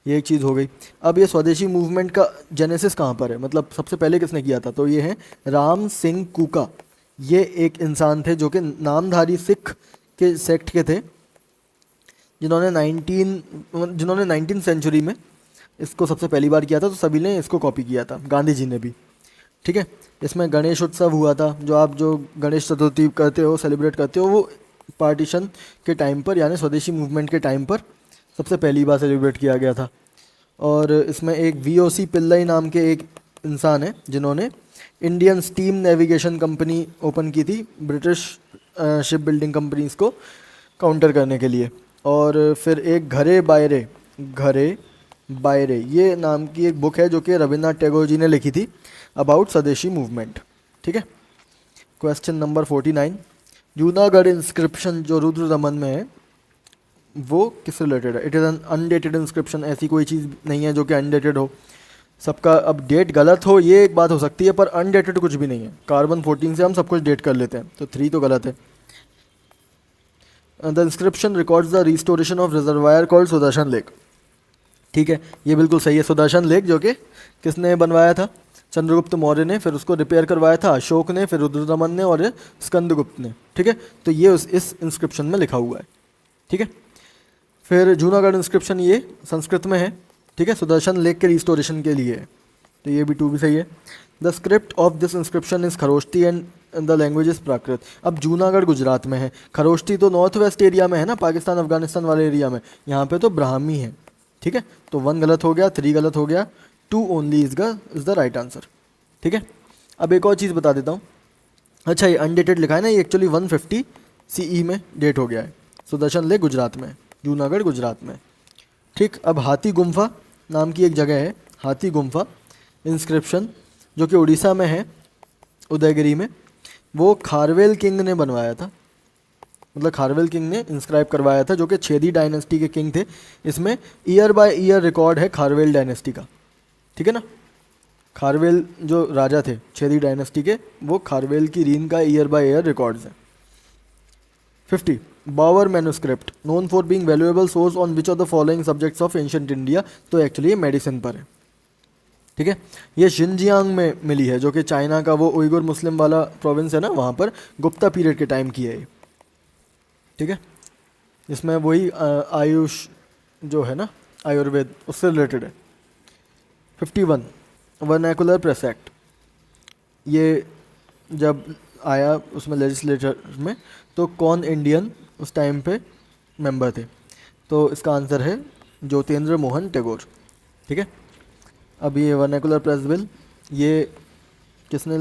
ये एक चीज़ हो गई। अब ये स्वदेशी मूवमेंट का जेनेसिस कहाँ पर है, मतलब सबसे पहले किसने किया था? तो ये है राम सिंह कूका। ये एक इंसान थे जो कि नामधारी सिख के सेक्ट के थे, जिन्होंने 19th सेंचुरी में इसको सबसे पहली बार किया था। तो सभी ने इसको कॉपी किया था, गांधी जी ने भी, ठीक है। इसमें गणेश उत्सव हुआ था, जो गणेश चतुर्थी करते हो, सेलिब्रेट करते हो, वो पार्टीशन के टाइम पर, यानी स्वदेशी मूवमेंट के टाइम पर सबसे पहली बार सेलिब्रेट किया गया था। और इसमें एक VOC पिल्लई नाम के एक इंसान है, जिन्होंने Indian steam navigation company open की थी, ब्रिटिश शिप बिल्डिंग कंपनीज को काउंटर करने के लिए। और फिर एक घरे बायरे ये नाम की एक बुक है, जो कि रविन्द्रनाथ टैगोर जी ने लिखी थी अबाउट स्वदेशी मूवमेंट, ठीक है। क्वेश्चन नंबर 49, जूनागढ़ इंस्क्रिप्शन जो रुद्र दमन में है वो किससे रिलेटेड है? It is an undated inscription. ऐसी कोई चीज़ नहीं है जो कि अनडेटेड हो। सबका अब डेट गलत हो ये एक बात हो सकती है, पर अनडेटेड कुछ भी नहीं है। कार्बन 14 से हम सब कुछ डेट कर लेते हैं, तो 3 तो गलत है। The inscription records the restoration of reservoir called Sudarshan lake, ठीक है, ये बिल्कुल सही है। सुदर्शन लेक जो कि किसने बनवाया था? चंद्रगुप्त मौर्य ने, फिर उसको रिपेयर करवाया था अशोक ने, फिर रुद्रदमन ने और स्कंदगुप्त ने, ठीक है। तो ये इस इंस्क्रिप्शन में लिखा हुआ है, ठीक है। फिर जूनागढ़ इंस्क्रिप्शन ये संस्कृत में है, ठीक है, सुदर्शन लेक के रिस्टोरेशन के लिए है, तो ये भी 2 भी सही है। The script of this inscription is Kharoshthi and the language is Prakrit. अब जूनागढ़ गुजरात में है, खरोष्टी तो नॉर्थ वेस्ट एरिया में है ना, पाकिस्तान अफगानिस्तान वाले एरिया में, यहाँ पे तो ब्राह्मी है, ठीक है। तो 1 गलत हो गया, 3 गलत हो गया, 2 only is the right answer, ठीक है। अब एक और चीज़ बता देता हूँ। अच्छा, ये अनडेटेड लिखा है ना, ये एक्चुअली 150 CE में डेट हो गया है। सुदर्शन लेक गुजरात में, जूनागढ़ गुजरात में, ठीक। अब हाथी गुम्फा नाम की एक जगह है, हाथी गुम्फा इंस्क्रिप्शन, जो कि उड़ीसा में है, उदयगिरी में। वो खारवेल किंग ने बनवाया था, मतलब खारवेल किंग ने इंस्क्राइब करवाया था, जो कि छेदी डायनेस्टी के किंग थे। इसमें ईयर बाय ईयर रिकॉर्ड है खारवेल डायनेस्टी का, ठीक है ना। खारवेल जो राजा थे छेदी डायनेस्टी के, वो खारवेल की रीन का ईयर बाय ईयर रिकॉर्ड्स हैं। 50, Bower manuscript known for being valuable source on which of the following subjects of ancient India. तो एक्चुअली ये मेडिसिन पर है, ठीक है। ये शिनजियांग में मिली है, जो कि चाइना का वो उइगुर मुस्लिम वाला प्रोविंस है ना, वहाँ पर गुप्ता पीरियड के टाइम की है ये। ठीक है। इसमें वही आयुष जो है ना, आयुर्वेद, उससे रिलेटेड है। 51 वर्नैकुलर प्रेस एक्ट, ये जब आया उसमें लेजिस्लेचर में, तो कौन इंडियन उस टाइम पे मेंबर थे? तो इसका आंसर है ज्योतिन्द्र मोहन टैगोर। ठीक है। अब ये वर्नैकुलर प्रेस बिल, ये किसने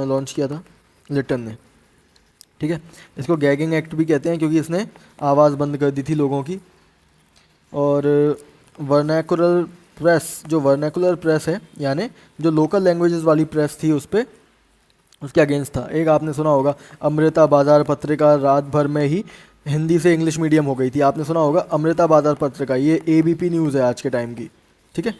लॉन्च किया था? लिटन ने। ठीक है। इसको गैगिंग एक्ट भी कहते हैं, क्योंकि इसने आवाज़ बंद कर दी थी लोगों की। और वर्नैकुलर प्रेस, जो वर्नैकुलर प्रेस है, यानी जो लोकल लैंग्वेजेस वाली प्रेस थी उस पर, उसके अगेंस्ट था। एक आपने सुना होगा अमृता बाजार पत्रिका रात भर में ही हिंदी से इंग्लिश मीडियम हो गई थी, आपने सुना होगा अमृता बाजार पत्रिका, ये एबीपी न्यूज़ है आज के टाइम की। ठीक है।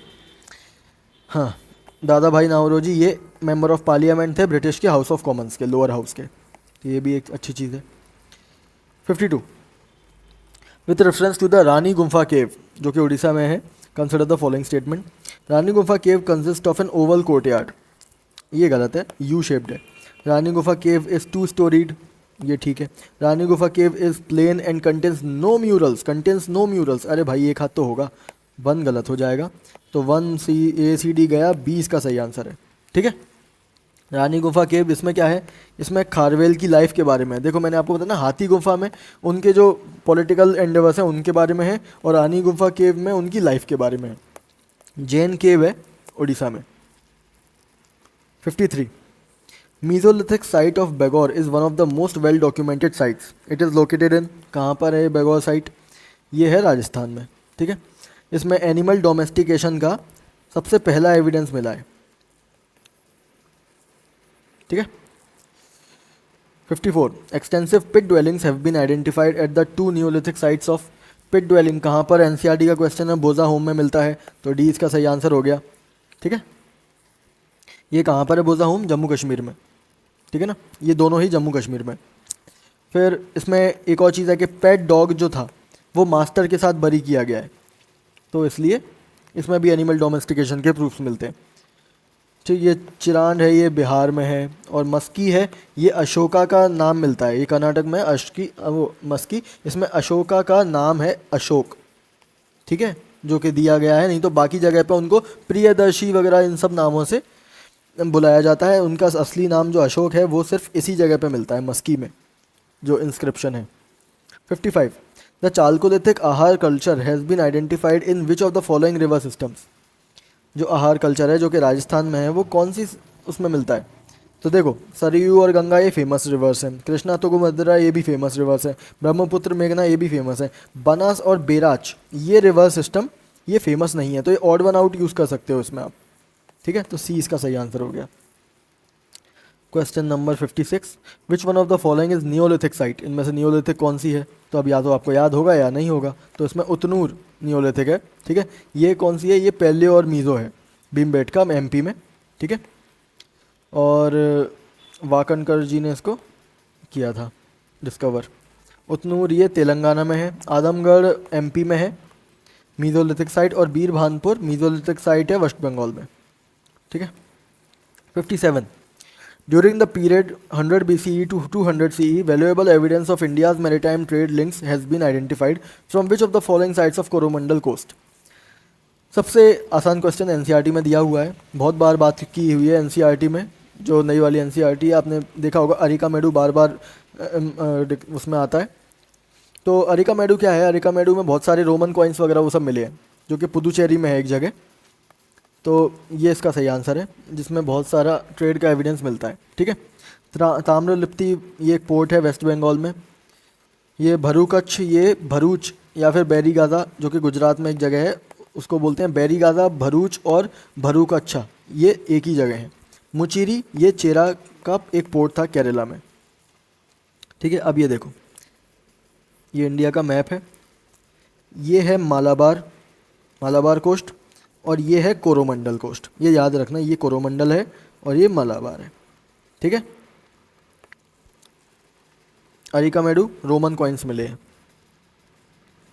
हाँ, दादा भाई नावरोजी ये मेंबर ऑफ पार्लियामेंट थे ब्रिटिश के हाउस ऑफ कॉमन्स के, लोअर हाउस के, तो ये भी एक अच्छी चीज़ है। 52 with reference to the Rani Gumpha cave, जो कि उड़ीसा में है, consider the following statement. Rani Gumpha cave consist of an oval courtyard, ये गलत है, यू शेप्ड है। Rani Gufa cave is 2 storeyed, ये ठीक है। Rani Gufa cave is plain and contains no murals, contains no murals, अरे भाई एक हाथ तो होगा, 1 गलत हो जाएगा। तो 1 CACD गया, 20 का सही आंसर है। ठीक है। रानी गुफा केव, इसमें क्या है? इसमें खारवेल की लाइफ के बारे में है। देखो मैंने आपको बताया ना, हाथी गुफा में उनके जो पॉलिटिकल एंडेवर्स हैं उनके बारे में है, और रानी गुफा केव में उनकी लाइफ के बारे में है। जैन केव है उड़ीसा में। 53 Mesolithic site of Begor is one of the most well documented sites. It is located in, कहाँ पर है बेगौर साइट? ये है राजस्थान में। ठीक है। इसमें एनिमल डोमेस्टिकेशन का सबसे पहला एविडेंस मिला है। ठीक है। 54 extensive pit dwellings have been identified at the 2 neolithic sites of. Pit dwelling कहाँ पर? एनसीईआरटी का क्वेश्चन है, बोजा होम में मिलता है, तो डी इसका सही आंसर हो गया। ठीक है। ये कहाँ पर है बोजा होम? जम्मू कश्मीर में। ठीक है ना, ये दोनों ही जम्मू कश्मीर में। फिर इसमें एक और चीज़ है कि पेट डॉग जो था वो मास्टर के साथ बरी किया गया है, तो इसलिए इसमें भी एनिमल डोमेस्टिकेशन के प्रूफ्स मिलते हैं। ठीक, ये चिरांड है, ये बिहार में है। और मस्की है, ये अशोका का नाम मिलता है, ये कर्नाटक में अशकी, वो मस्की, इसमें अशोका का नाम है अशोक। ठीक है, जो कि दिया गया है, नहीं तो बाकी जगह पे उनको प्रियदर्शी वगैरह इन सब नामों से बुलाया जाता है। उनका असली नाम जो अशोक है वो सिर्फ इसी जगह पे मिलता है, मस्की में, जो इंस्क्रिप्शन है। 55 the chalcolithic Ahar culture has been identified in which of the following river systems. जो आहार कल्चर है जो कि राजस्थान में है, वो कौन सी उसमें मिलता है? तो देखो, सरयू और गंगा ये फेमस रिवर्स हैं, कृष्णा तुंगभद्रा ये भी फेमस रिवर्स है, ब्रह्मपुत्र मेघना ये भी फेमस है, बनास और बेराच ये रिवर सिस्टम ये फेमस नहीं है, तो ये ऑड वन आउट यूज़ कर सकते हो इसमें आप। ठीक है, तो सी इसका सही आंसर हो गया। Question number 56 which one of the following is Neolithic site. इनमें से नियोलिथिक कौन सी है? तो अब या तो आपको याद होगा या नहीं होगा, तो इसमें उतनूर नियोलिथिक है। ठीक है, ये कौन सी है? ये पैलियो और मीज़ो है, भीमबेटका एमपी में। ठीक है, और वाकनकर जी ने इसको किया था डिस्कवर। उतनूर ये तेलंगाना में है, आदमगढ़ एमपी में है मीज़ोलिथिक साइट, और बीरभानपुर मीज़ोलिथिक साइट है वेस्ट बंगाल में। ठीक है। 57 During the period 100 BCE to 200 CE, valuable evidence of India's maritime trade links has been identified from which of the following sites of Coromandel coast? सबसे आसान क्वेश्चन एनसीईआरटी में दिया हुआ है, बहुत बार बात की हुई है एनसीईआरटी में। जो नई वाली एनसीईआरटी है, आपने देखा होगा अरिकामेडु बार बार उसमें आता है। तो अरिकामेडु क्या है? अरिकामेडु में बहुत सारे रोमन कॉइन्स वगैरह वो सब मिले हैं, जो कि पुदुचेरी में है एक जगह। तो ये इसका सही आंसर है, जिसमें बहुत सारा ट्रेड का एविडेंस मिलता है। ठीक है। ताम्रलिप्ति ये एक पोर्ट है वेस्ट बंगाल में। ये भरूकच्छ ये भरूच या फिर बैरीगाजा, जो कि गुजरात में एक जगह है, उसको बोलते हैं बैरीगाजा, भरूच और भरूकच्छा, ये एक ही जगह है। मुचीरी ये चेरा का एक पोर्ट था केरला में। ठीक है, अब ये देखो, ये इंडिया का मैप है, ये है मालाबार, मालाबार कोस्ट, और ये है कोरोमंडल कोस्ट। ये याद रखना, ये कोरोमंडल है और ये मलाबार है। ठीक है। अरिकामेडु रोमन कॉइन्स मिले हैं,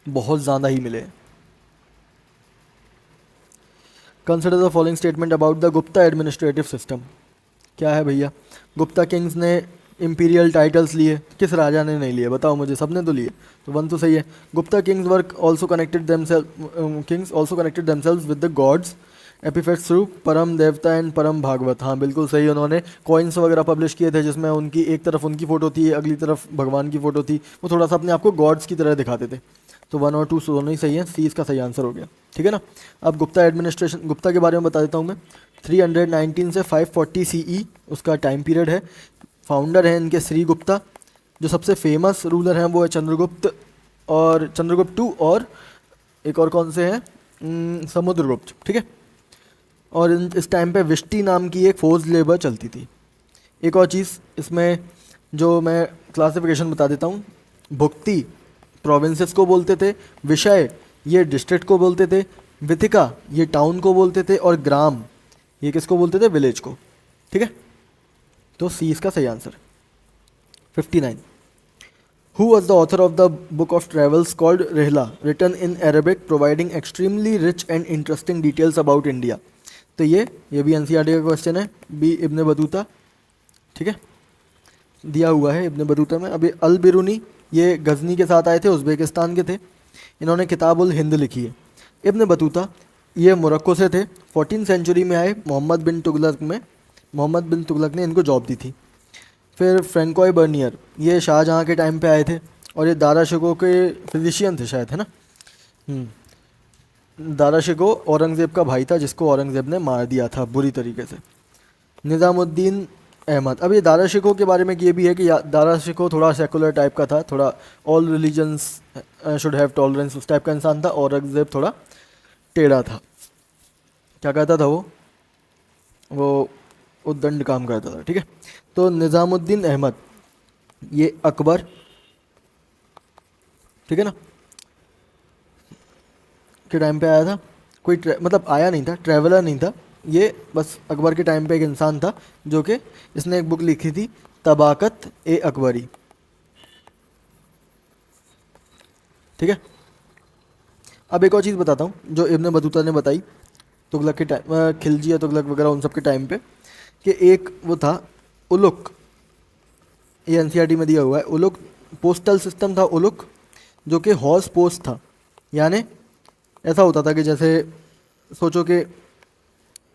बहुत ज़्यादा ही मिले हैं। Consider the following statement about the Gupta administrative system. क्या है भैया? गुप्ता किंग्स ने इंपीरियल टाइटल्स लिए, किस राजा ने नहीं लिए बताओ मुझे? सबने तो लिए, तो वन तो सही है। Gupta kings work also connected themselves with the gods epithets through Param Devata and परम भागवत। हाँ बिल्कुल सही, उन्होंने कॉइन्स वगैरह पब्लिश किए थे जिसमें उनकी एक तरफ उनकी फ़ोटो थी, अगली तरफ भगवान की फ़ोटो थी, वो थोड़ा सा अपने आप को गॉड्स की तरह दिखाते थे। तो 1 और 2 दोनों ही सही है, सी इसका सही आंसर हो गया। ठीक है ना। अब गुप्ता एडमिनिस्ट्रेशन, गुप्ता के बारे में बता देता हूँ मैं। 319 से 540 CE उसका टाइम पीरियड है। फाउंडर हैं इनके श्री गुप्ता। जो सबसे फेमस रूलर हैं वो है चंद्रगुप्त और चंद्रगुप्त टू, और एक और कौन से हैं, समुद्रगुप्त। ठीक है। और इस टाइम पे विष्टि नाम की एक फोर्स लेबर चलती थी। एक और चीज़ इसमें जो मैं क्लासिफिकेशन बता देता हूँ। भुक्ति प्रोविंसेस को बोलते थे, विषय ये डिस्ट्रिक्ट को बोलते थे, विथिका ये टाउन को बोलते थे, और ग्राम ये किसको बोलते थे? विलेज को। ठीक है। तो सी इसका सही answer. 59. Who was the author of the book of travels called Rihla, written in Arabic, providing extremely rich and interesting details about India? तो ये भी एनसीईआरटी का क्वेश्चन है। B Ibn Battuta. ठीक है, दिया हुआ है इब्न बतूता में। अभी अल बिरूनी ये गजनी के साथ आए थे, उज़्बेकिस्तान के थे। इन्होंने किताबुल हिंद लिखी है। इब्न बतूता ये मोरक्को से थे, 14 सेंचुरी में आए मोहम्मद बिन तुगलक में। मोहम्मद बिन तुगलक ने इनको जॉब दी थी। फिर फ्रेंकोई बर्नियर ये शाहजहाँ के टाइम पे आए थे, और ये दारा शिकोह के फिजिशियन थे शायद, है ना। दारा शिकोह औरंगज़ेब का भाई था जिसको औरंगज़ेब ने मार दिया था बुरी तरीके से। निज़ामुद्दीन अहमद। अब ये दारा शिकोह के बारे में ये भी है कि दारा शिकोह थोड़ा सेकुलर टाइप का था, थोड़ा all religions should have tolerance उस टाइप का इंसान था। औरंगज़ेब थोड़ा टेढ़ा था। क्या कहता था वो उद्दंड काम करता था। ठीक है। तो निज़ामुद्दीन अहमद ये अकबर, ठीक है ना, के टाइम पे आया था। कोई मतलब आया नहीं था, ट्रैवलर नहीं था ये, बस अकबर के टाइम पे एक इंसान था जो कि इसने एक बुक लिखी थी तबाकत ए अकबरी। ठीक है। अब एक और चीज़ बताता हूँ जो इब्न बतूता ने बताई तुगलक के टाइम, खिलजी या तुगलक वगैरह उन सब के टाइम पे, कि एक वो था उलुक, ये एनसीईआरटी में दिया हुआ है। उलुक पोस्टल सिस्टम था उलुक, जो कि हॉर्स पोस्ट था। यानी ऐसा होता था कि जैसे सोचो कि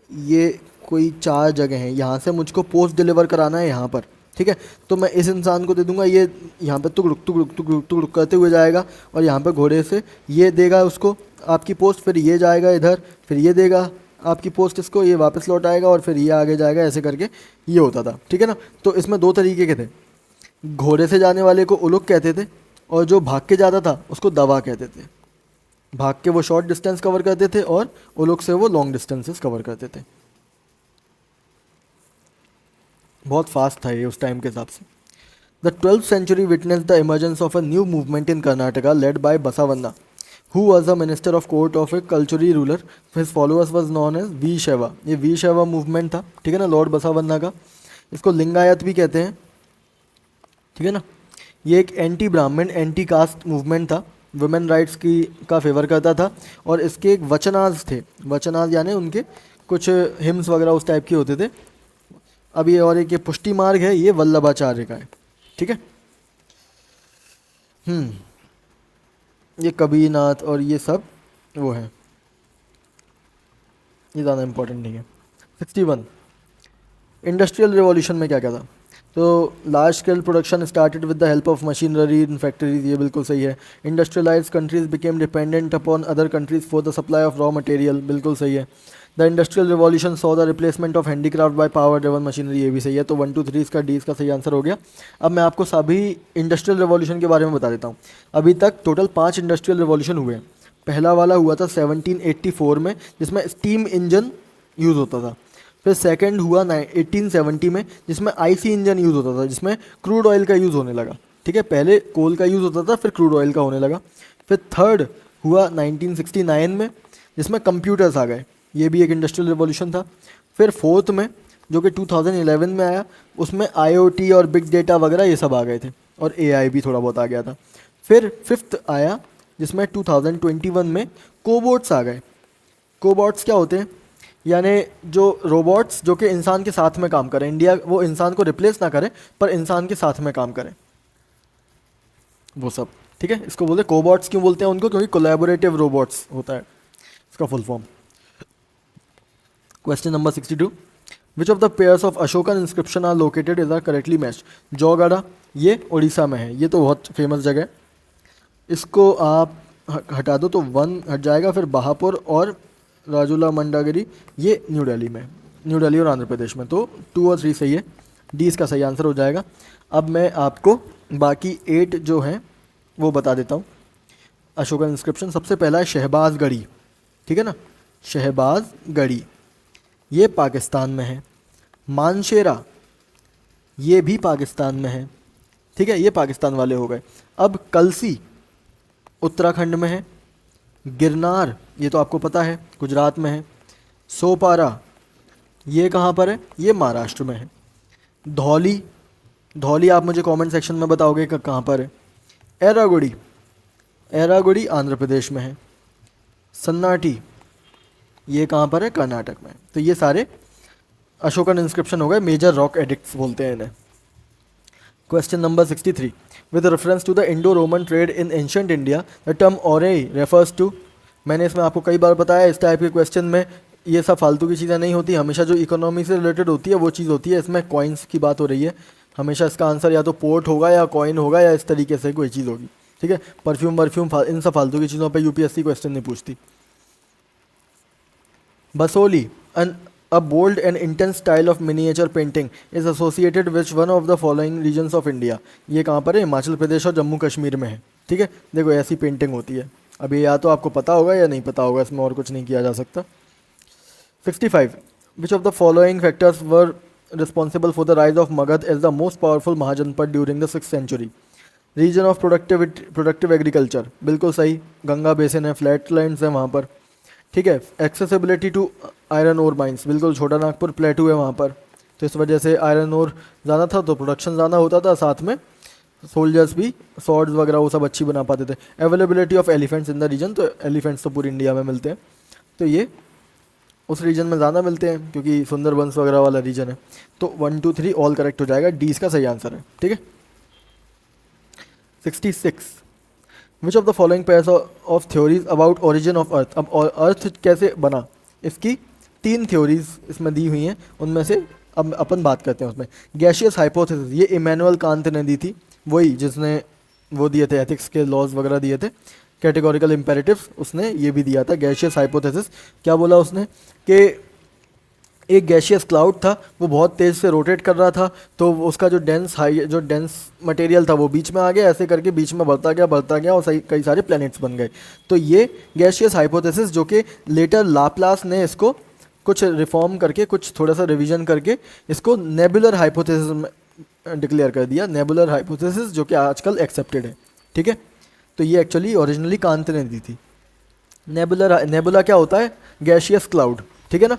ये कोई 4 जगह हैं, यहाँ से मुझको पोस्ट डिलीवर कराना है यहाँ पर, ठीक है, तो मैं इस इंसान को दे दूंगा, ये यहाँ पे टुक टुक करते हुए जाएगा, और यहाँ पे घोड़े से ये देगा उसको आपकी पोस्ट, फिर ये जाएगा इधर, फिर ये देगा आपकी पोस्ट इसको, ये वापस लौट आएगा, और फिर ये आगे जाएगा, ऐसे करके ये होता था। ठीक है ना। तो इसमें 2 तरीके के थे। घोड़े से जाने वाले को उलुक कहते थे, और जो भाग के जाता था उसको दवा कहते थे। भाग के वो शॉर्ट डिस्टेंस कवर करते थे, और उलुक से वो लॉन्ग डिस्टेंसेस कवर करते थे। बहुत फास्ट था ये उस टाइम के हिसाब से। The 12th century witnessed the emergence of a new movement in Karnataka led by Basavanna, who was a minister of court of a Kalchuri ruler. His followers was known as Virashaiva. ये we शैवा movement था, ठीक है ना, Lord बसावन्ना का। इसको लिंगायत भी कहते हैं, ठीक है ना। ये एक एंटी ब्राह्मण एंटी कास्ट मूवमेंट था, वुमेन राइट्स की का फेवर करता था, और इसके एक वचनाज थे। वचनाज यानी उनके कुछ हिम्स वगैरह उस टाइप के होते थे। अब ये और एक ये पुष्टि मार्ग है, ये वल्लभाचार्य का है। ठीक है। ये कबीरनाथ और ये सब वो है, ये ज़्यादा इम्पोर्टेंट नहीं है। 61 इंडस्ट्रियल रिवॉल्यूशन में क्या क्या था? तो large scale production started with the help of machinery in factories, ये बिल्कुल सही है। Industrialised countries became dependent upon other countries for the supply of raw material, बिल्कुल सही है। The industrial revolution saw the replacement of handicraft by power driven machinery, ये भी सही है। तो 1 2 3 इसका डी इसका सही आंसर हो गया। अब मैं आपको सभी इंडस्ट्रियल रिवॉल्यूशन के बारे में बता देता हूँ। अभी तक टोटल 5 इंडस्ट्रियल रिवॉल्यूशन हुए हैं। पहला वाला हुआ था 1784 में, जिसमें स्टीम इंजन यूज़ होता था। फिर सेकंड हुआ 1870 में, जिसमें आईसी इंजन यूज़ होता था, जिसमें क्रूड ऑयल का यूज़ होने लगा। ठीक है, पहले कोल का यूज़ होता था, फिर क्रूड ऑयल का होने लगा। फिर थर्ड हुआ 1969 में, जिसमें कंप्यूटर्स आ गए, ये भी एक इंडस्ट्रियल रिवॉल्यूशन था। फिर फोर्थ में जो कि 2011 में आया, उसमें आईओटी और बिग डेटा वगैरह ये सब आ गए थे, और एआई भी थोड़ा बहुत आ गया था। फिर फिफ्थ आया जिसमें 2021 में कोबोट्स आ गए। कोबोट्स क्या होते हैं? यानी जो रोबोट्स जो कि इंसान के साथ में काम करें, इंडिया वो इंसान को रिप्लेस ना करे पर इंसान के साथ में काम करें, वो सब। ठीक है, इसको बोलते हैं कोबॉट्स। क्यों बोलते हैं उनको? क्योंकि कोलैबोरेटिव रोबोट्स होता है इसका full form. Question number 62, which of the pairs of Ashokan inscription are located is are correctly matched. Jaugada ये उड़ीसा में है, ये तो बहुत फेमस जगह है। इसको आप हटा दो तो 1 हट जाएगा, फिर बहापुर और राजुला मंडागिरी ये न्यू दिल्ली में, न्यू दिल्ली और आंध्र प्रदेश में। तो 2 और 3 सही है, डी इसका सही आंसर हो जाएगा। अब मैं आपको बाकी 8 जो हैं वो बता देता हूँ। अशोकन इंस्क्रिप्शन सबसे पहला है शहबाजगढ़ी, ठीक है ना, शहबाजगढ़ी ये पाकिस्तान में है। मानशेरा ये भी पाकिस्तान में है, ठीक है, ये पाकिस्तान वाले हो गए। अब कलसी उत्तराखंड में है। गिरनार ये तो आपको पता है गुजरात में है। सोपारा ये कहाँ पर है? ये महाराष्ट्र में है। धौली, धौली आप मुझे कमेंट सेक्शन में बताओगे कि कहाँ पर है। एरागुड़ी, एरागुड़ी आंध्र प्रदेश में है। सन्नाटी ये कहाँ पर है? कर्नाटक में। तो ये सारे अशोकन इंस्क्रिप्शन हो गए, मेजर रॉक एडिक्ट्स बोलते हैं इन्हें। Question number 63, with reference to the Indo Roman trade in ancient India the term orai refers to. मैंने इसमें आपको कई बार बताया, इस टाइप के क्वेश्चन में ये सब फालतू की चीज़ें नहीं होती, हमेशा जो इकोनॉमी से रिलेटेड होती है वो चीज़ होती है। इसमें कॉइन्स की बात हो रही है, हमेशा इसका आंसर या तो पोर्ट होगा या कॉइन होगा या इस तरीके से कोई चीज़ होगी। ठीक है, परफ्यूम वर्फ्यूम इन सब फालतू की चीज़ों पर यूपीएससी क्वेश्चन नहीं पूछती। Basoli, a bold and intense style of miniature painting is associated with one of the following regions of India। ये कहाँ पर है? हिमाचल प्रदेश और जम्मू कश्मीर में है। ठीक है, देखो ऐसी पेंटिंग होती है। अभी या तो आपको पता होगा या नहीं पता होगा, इसमें और कुछ नहीं किया जा सकता। 65, which of the following factors were responsible for the rise of Magध as the most powerful mahajanapada during the 6th century। Reason of productive agriculture, बिल्कुल सही, गंगा बेसिन है, फ्लैट लैंड्स है वहाँ पर। ठीक है, accessibility to iron ore mines, बिल्कुल छोटा नागपुर प्लेटू है वहाँ पर, तो इस वजह से आयरन ओर ज़्यादा था तो प्रोडक्शन ज़्यादा होता था, साथ में सोल्जर्स भी स्वॉर्ड्स वगैरह वो सब अच्छी बना पाते थे। Availability of elephants in the region, तो एलिफेंट्स तो पूरी इंडिया में मिलते हैं, तो ये उस रीजन में ज़्यादा मिलते हैं क्योंकि सुंदरबंस वगैरह वाला रीजन है। तो 1 2 3 ऑल करेक्ट हो जाएगा, डी इसका सही आंसर है। ठीक है, 66, विच of the following pairs of theories about origin of earth. अब अर्थ कैसे बना, इसकी 3 थ्योरीज इसमें दी हुई हैं, उनमें से अब अपन बात करते हैं उसमें। गैशियस हाइपोथेसिस ये इमैनुअल कांत ने दी थी, वही जिसने वो दिए थे एथिक्स के लॉज वगैरह दिए थे, कैटेगोरिकल इम्पेरेटिव्स, उसने ये भी दिया था गैशियस हाइपोथेसिस। क्या बोला उसने कि एक गैशियस क्लाउड था, वो बहुत तेज़ से रोटेट कर रहा था, तो उसका जो डेंस मटेरियल था वो बीच में आ गया, ऐसे करके बीच में बढ़ता गया और कई सारे प्लैनेट्स बन गए। तो ये गैशियस हाइपोथेसिस जो कि लेटर लाप्लास ने इसको कुछ रिफॉर्म करके, कुछ थोड़ा सा रिवीजन करके इसको नेबुलर हाइपोथेसिस में डिक्लेयर कर दिया, नेबुलर हाइपोथेसिस, जो कि आजकल एक्सेप्टेड है। ठीक है, तो ये एक्चुअली ओरिजिनली कांत ने दी थी। नेबुला क्या होता है? गैशियस क्लाउड, ठीक है ना,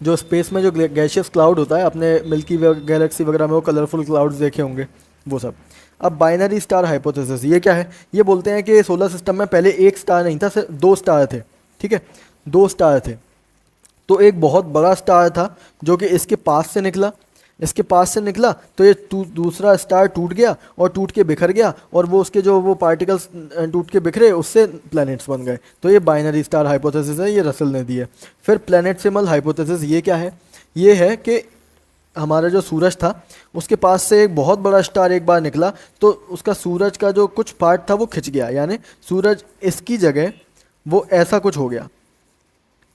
जो स्पेस में जो गैशियस क्लाउड होता है, अपने मिल्की वे गैलेक्सी वगैरह में वो कलरफुल क्लाउड्स देखे होंगे, वो सब। अब बाइनरी स्टार हाइपोथेसिस ये क्या है? ये बोलते हैं कि सोलर सिस्टम में पहले एक स्टार नहीं था, सिर्फ 2 स्टार थे। ठीक है, 2 स्टार थे, तो एक बहुत बड़ा स्टार था जो कि इसके पास से निकला, तो ये दूसरा स्टार टूट गया और टूट के बिखर गया, और वो उसके जो वो पार्टिकल्स टूट के बिखरे, उससे प्लैनेट्स बन गए। तो ये बाइनरी स्टार हाइपोथेसिस है, ये रसल ने दी है। फिर प्लैनेटसिमल हाइपोथेसिस ये क्या है? ये है कि हमारा जो सूरज था उसके पास से एक बहुत बड़ा स्टार एक बार निकला, तो उसका सूरज का जो कुछ पार्ट था वो खिंच गया, यानी सूरज इसकी जगह वो ऐसा कुछ हो गया,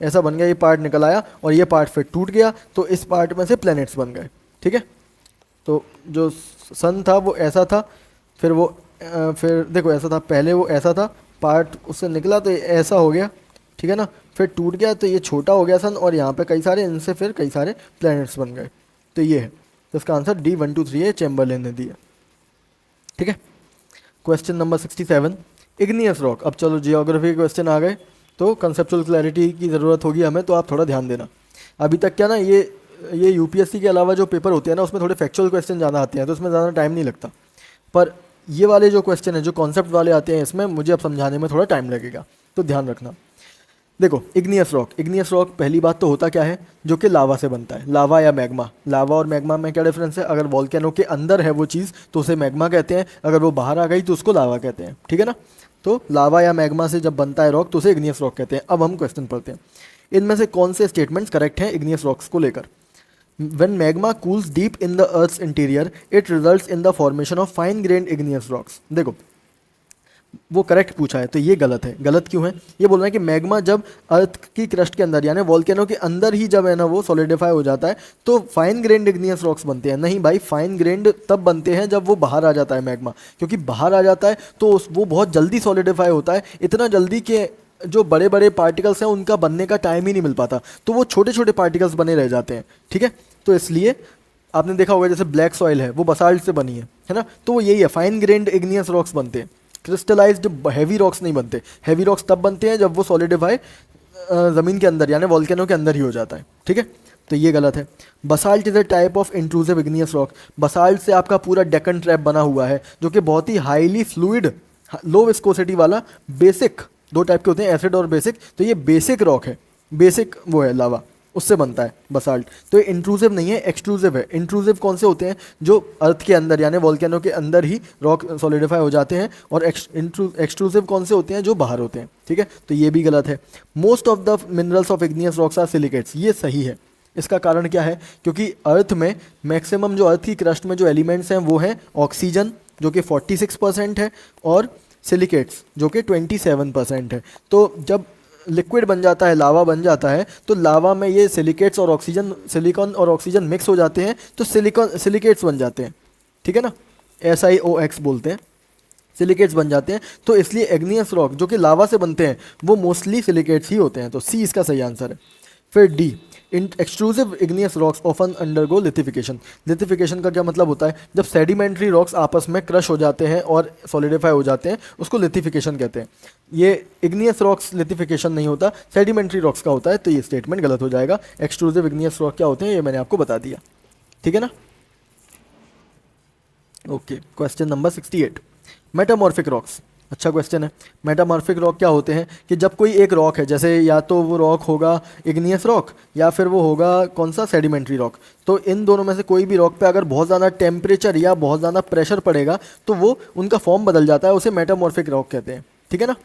ऐसा बन गया, ये पार्ट निकल आया और ये पार्ट फिर टूट गया, तो इस पार्ट में से प्लैनेट्स बन गए। ठीक है, तो जो सन था वो ऐसा था, फिर देखो ऐसा था, पहले वो ऐसा था, पार्ट उससे निकला तो ये ऐसा हो गया, ठीक है ना, फिर टूट गया तो ये छोटा हो गया सन, और यहाँ पे कई सारे, इनसे फिर कई सारे प्लैनेट्स बन गए। तो ये है, तो इसका आंसर डी 1 2 3 है, चैम्बरलेन ने दिया। ठीक है, क्वेश्चन नंबर 67, इग्नियस रॉक। अब चलो जियोग्राफी क्वेश्चन आ गए, तो कंसेप्चुअल क्लैरिटी की ज़रूरत होगी हमें, तो आप थोड़ा ध्यान देना। अभी तक क्या ना, ये यूपीएससी के अलावा जो पेपर होते हैं ना, उसमें थोड़े फैक्चुअल क्वेश्चन ज़्यादा आते हैं, तो उसमें ज़्यादा टाइम नहीं लगता, पर ये वाले जो क्वेश्चन है, जो कॉन्सेप्ट वाले आते हैं, इसमें मुझे अब समझाने में थोड़ा टाइम लगेगा, तो ध्यान रखना। देखो इग्नियस रॉक पहली बात तो होता क्या है, जो कि लावा से बनता है, लावा या मैग्मा। लावा और मैग्मा में क्या डिफरेंस है, अगर वॉल्केनो के अंदर है वो चीज़ तो उसे मैग्मा कहते हैं, अगर वो बाहर आ गई तो उसको लावा कहते हैं, ठीक है ना। तो लावा या मैग्मा से जब बनता है रॉक तो उसे इग्नियस रॉक कहते हैं। अब हम क्वेश्चन पढ़ते हैं, इनमें से कौन से स्टेटमेंट्स करेक्ट हैं इग्नियस रॉक्स को लेकर। When magma cools deep in the Earth's interior, it results in the formation of fine-grained igneous rocks. देखो वो करेक्ट पूछा है तो ये गलत है। गलत क्यों है, ये बोल रहे हैं कि मैग्मा जब अर्थ की क्रस्ट के अंदर यानी वॉल्केनो के अंदर ही जब है ना वो सॉलिडिफाई हो जाता है तो फाइन ग्रेन्ड इग्नियस रॉक्स बनते हैं। नहीं भाई, फाइन ग्रेन्ड तब बनते हैं जब वो बाहर आ जाता है मैग्मा, क्योंकि बाहर आ जाता है तो वो बहुत जल्दी सॉलिडिफाई होता है, इतना जल्दी कि जो बड़े बड़े पार्टिकल्स हैं उनका बनने का टाइम ही नहीं मिल पाता, तो वो छोटे छोटे पार्टिकल्स बने रह जाते हैं, ठीक है। तो इसलिए आपने देखा होगा जैसे ब्लैक सॉइल है वो बसाल्ट से बनी है ना, तो वो यही है, फाइन ग्रेन्ड इग्नियस रॉक्स बनते हैं। क्रिस्टलाइज्ड हैवी रॉक्स नहीं बनते। हैवी रॉक्स तब बनते हैं जब वो सॉलिडिफाई ज़मीन के अंदर यानी वॉल्केनो के अंदर ही हो जाता है, ठीक है। तो ये गलत है। Basalt is a type of intrusive igneous rock. Basalt से आपका पूरा डेकन ट्रैप बना हुआ है जो कि बहुत ही हाईली फ्लूइड लो विस्कोसिटी वाला बेसिक, दो टाइप के होते हैं एसिड और बेसिक, तो ये बेसिक रॉक है, बेसिक वो है लावा, उससे बनता है बसाल्ट। तो ये इंट्रूसिव नहीं है, एक्सट्रूसिव है। इंट्रूसिव कौन से होते हैं, जो अर्थ के अंदर यानी वॉल्केनो के अंदर ही रॉक सॉलिडिफाई हो जाते हैं, और एक्सट्रूसिव कौन से होते हैं, जो बाहर होते हैं, ठीक है। तो ये भी गलत है। Most of the minerals of igneous rocks are silicates, ये सही है। इसका कारण क्या है, क्योंकि अर्थ में मैक्सिमम जो अर्थ की क्रस्ट में जो एलिमेंट्स हैं वो हैं ऑक्सीजन जो कि 46% है, और सिलिकेट्स जो कि 27% है। तो जब लिक्विड बन जाता है, लावा बन जाता है, तो लावा में ये सिलिकेट्स और ऑक्सीजन, सिलिकॉन और ऑक्सीजन मिक्स हो जाते हैं तो सिलिकेट्स बन जाते हैं, ठीक है ना, SiOX बोलते हैं, सिलिकेट्स बन जाते हैं। तो इसलिए इग्नियस रॉक जो कि लावा से बनते हैं वो मोस्टली सिलिकेट्स ही होते हैं, तो सी इसका सही आंसर है। फिर D, extrusive igneous rocks often undergo lithification. Lithification का क्या मतलब होता है, जब सेडिमेंट्री रॉक्स आपस में क्रश हो जाते हैं और सॉलिडिफाई हो जाते हैं उसको लिथिफिकेशन कहते हैं। ये इग्नियस रॉक्स लिथिफिकेशन नहीं होता, सेडिमेंट्री रॉक्स का होता है, तो ये स्टेटमेंट गलत हो जाएगा। एक्सट्रूसिव इग्नियस रॉक क्या होते हैं ये मैंने आपको बता दिया, ठीक है ना। Okay, question number 68, metamorphic rocks. अच्छा क्वेश्चन है। मेटामॉर्फिक रॉक क्या होते हैं कि जब कोई एक रॉक है, जैसे या तो वो रॉक होगा इग्नियस रॉक या फिर वो होगा कौन सा, सेडिमेंट्री रॉक, तो इन दोनों में से कोई भी रॉक पे अगर बहुत ज़्यादा टेम्परेचर या बहुत ज़्यादा प्रेशर पड़ेगा तो वो उनका फॉर्म बदल जाता है, उसे मेटामॉर्फिक रॉक कहते हैं, ठीक है ना।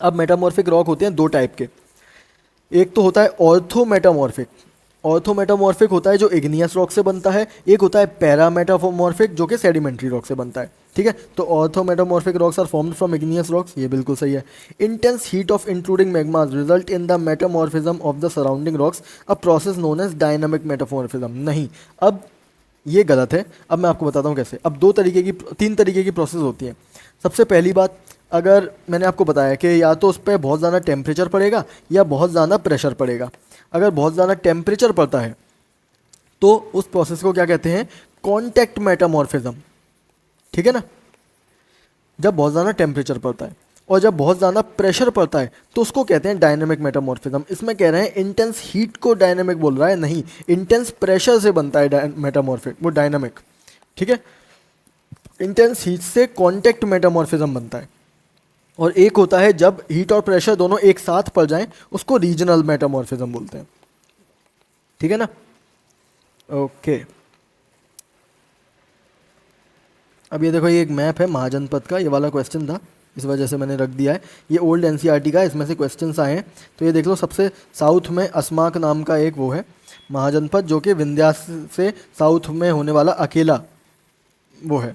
अब मेटामॉर्फिक रॉक होते हैं दो टाइप के, एक तो होता है ऑर्थोमेटामॉर्फिक। ऑर्थोमेटामॉर्फिक होता है जो इग्नियस रॉक से बनता है, एक होता है पैरामेटामॉर्फिक जो कि सेडिमेंट्री रॉक से बनता है, ठीक है। तो orthometamorphic rocks are formed from igneous rocks, ये बिल्कुल सही है। Intense heat of intruding magmas result in the metamorphism of the surrounding rocks, a process known as dynamic metamorphism. नहीं, अब ये गलत है। अब मैं आपको बताता हूँ कैसे। अब तीन तरीके की प्रोसेस होती है। सबसे पहली बात, अगर मैंने आपको बताया कि या तो उस पर बहुत ज़्यादा टेम्परेचर पड़ेगा या बहुत ज़्यादा प्रेशर पड़ेगा। अगर बहुत ज़्यादा टेम्परेचर पड़ता है तो उस प्रोसेस को क्या कहते हैं, कॉन्टैक्ट मेटामॉर्फिज्म, ठीक है ना, जब बहुत ज़्यादा टेम्परेचर पड़ता है। और जब बहुत ज़्यादा प्रेशर पड़ता है तो उसको कहते हैं डायनामिक मेटामॉर्फिज्म। इसमें कह रहे हैं इंटेंस हीट को डायनामिक बोल रहा है, नहीं, इंटेंस प्रेशर से बनता है मेटामॉर्फिक, वो डायनामिक, ठीक है। इंटेंस हीट से कॉन्टैक्ट मेटामॉर्फिज्म बनता है। और एक होता है जब हीट और प्रेशर दोनों एक साथ पड़ जाएं, उसको रीजनल मेटामॉर्फिज्म बोलते हैं, ठीक है ना। ओके, अब ये देखो, ये एक मैप है महाजनपद का, ये वाला क्वेश्चन था इस वजह से मैंने रख दिया है। ये ओल्ड एनसीईआरटी का, इसमें से क्वेश्चंस आए हैं। तो ये देख लो, सबसे साउथ में अस्माक नाम का एक वो है महाजनपद जो कि विंध्यास से साउथ में होने वाला अकेला वो है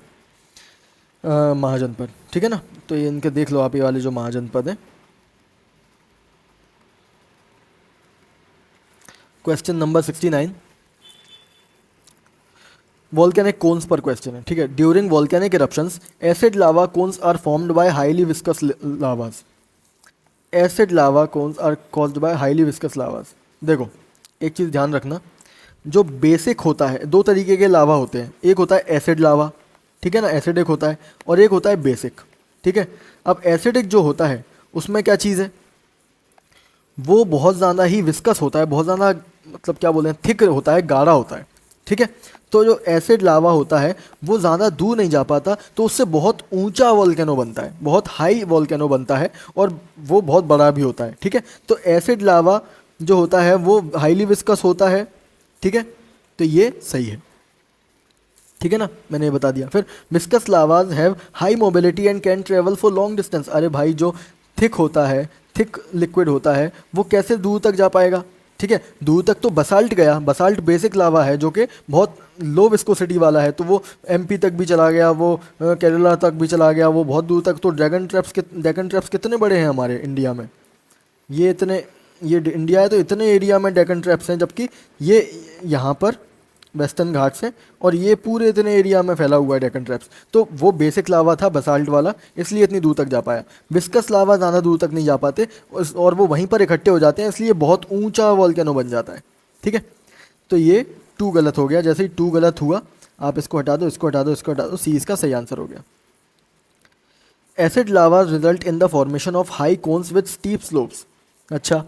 महाजनपद, ठीक है ना। तो ये इनके देख लो आप, ये वाले जो महाजनपद है। क्वेश्चन नंबर 69, वॉल्केनिक कोन्स पर क्वेश्चन है, ठीक है। During volcanic eruptions acid lava cones are formed by highly viscous lavas. Acid lava cones are caused by highly viscous lavas. देखो, एक चीज़ ध्यान रखना, जो बेसिक होता है, दो तरीके के लावा होते हैं, एक होता है एसिड लावा, ठीक है ना, एसिडिक होता है, और एक होता है बेसिक, ठीक है। अब एसिडिक जो होता है उसमें क्या चीज़ है, वो बहुत ज़्यादा ही विस्कस होता है, बहुत ज़्यादा, मतलब क्या बोलते हैं, थिक होता है, गाढ़ा होता है, ठीक है। तो जो एसिड लावा होता है वो ज़्यादा दूर नहीं जा पाता, तो उससे बहुत ऊंचा वॉल्केनो बनता है, बहुत हाई वॉल्केनो बनता है, और वो बहुत बड़ा भी होता है। ठीक है, तो एसिड लावा जो होता है वो हाईली विस्कस होता है। ठीक है, तो ये सही है। ठीक है ना, मैंने ये बता दिया। फिर viscous lavas have high mobility and can travel for long distance. अरे भाई, जो थिक होता है, थिक लिक्विड होता है, वो कैसे दूर तक जा पाएगा? ठीक है, दूर तक तो बसाल्ट गया, बसाल्ट बेसिक लावा है जो कि बहुत लो विस्कोसिटी वाला है, तो वो एमपी तक भी चला गया, वो केरला तक भी चला गया, वो बहुत दूर तक। तो ड्रैगन ट्रैप्स कितने बड़े हैं हमारे इंडिया में? ये इतने, ये इंडिया है तो इतने एरिया में ड्रैगन ट्रैप्स हैं, जबकि ये यहाँ पर वेस्टर्न घाट्स हैं, और ये पूरे इतने एरिया में फैला हुआ है ड्रैगन ट्रैप्स। तो वो बेसिक लावा था, बसाल्ट वाला, इसलिए इतनी दूर तक जा पाया। विस्कस लावा ज़्यादा दूर तक नहीं जा पाते, और वो वहीं पर इकट्ठे हो जाते हैं, इसलिए बहुत ऊंचा वॉल्केनो बन जाता है। ठीक है, तो ये 2 गलत हो गया। जैसे ही 2 गलत हुआ, आप इसको हटा दो, इसको हटा दो, इसको हटा दो, सी इसका सही आंसर हो गया। Acid lava result in the formation of high cones with steep slopes. अच्छा,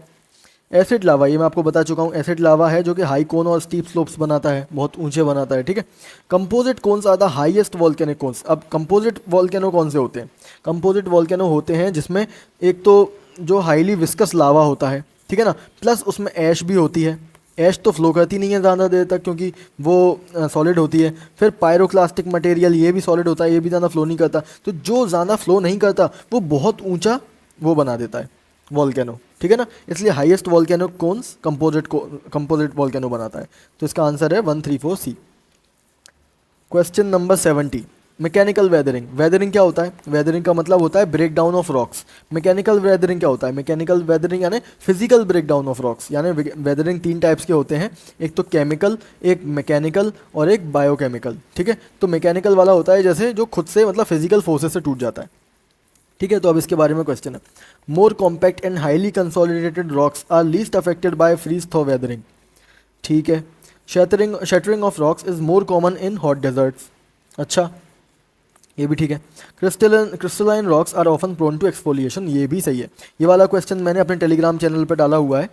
एसिड लावा, ये मैं आपको बता चुका हूँ, एसिड लावा है जो कि हाई कोन और स्टीप स्लोप्स बनाता है, बहुत ऊंचे बनाता है। ठीक है, composite cones are the highest volcanic cones. अब कंपोजिट वॉल्केनो कौन से होते हैं? कंपोजिट वॉल्केनो होते हैं जिसमें एक तो जो हाईली विस्कस लावा होता है, ठीक है ना, प्लस उसमें ऐश भी होती है। ऐश तो फ्लो करती नहीं है ज़्यादा देर तक, क्योंकि वो सॉलिड होती है। फिर पायरोक्लास्टिक मटेरियल, ये भी सॉलिड होता है, ये भी ज़्यादा फ्लो नहीं करता। तो जो ज़्यादा फ्लो नहीं करता वो बहुत ऊंचा वो बना देता है वॉल्केनो। ठीक है ना, इसलिए highest volcano cones composite volcano बनाता है। तो इसका आंसर है 134C। Question number 70, mechanical weathering. Weathering क्या होता है? वेदरिंग का मतलब होता है break down of rocks. Mechanical weathering क्या होता है? मैकेनिकल वेदरिंग यानी physical break down of rocks. यानी वेदरिंग 3 टाइप्स के होते हैं, एक तो केमिकल, एक मैकेनिकल और एक बायोकेमिकल। ठीक है, तो मैकेनिकल वाला होता है जैसे जो खुद से मतलब फिजिकल फोर्सेस से टूट जाता है। ठीक है, तो अब इसके बारे में क्वेश्चन है। More compact and highly consolidated rocks are least affected by freeze thaw weathering. ठीक है, shattering of rocks is more common in hot deserts. अच्छा, ये भी ठीक है। Crystalline rocks are often prone to exfoliation. ये भी सही है। ये वाला क्वेश्चन मैंने अपने टेलीग्राम चैनल पर डाला हुआ है,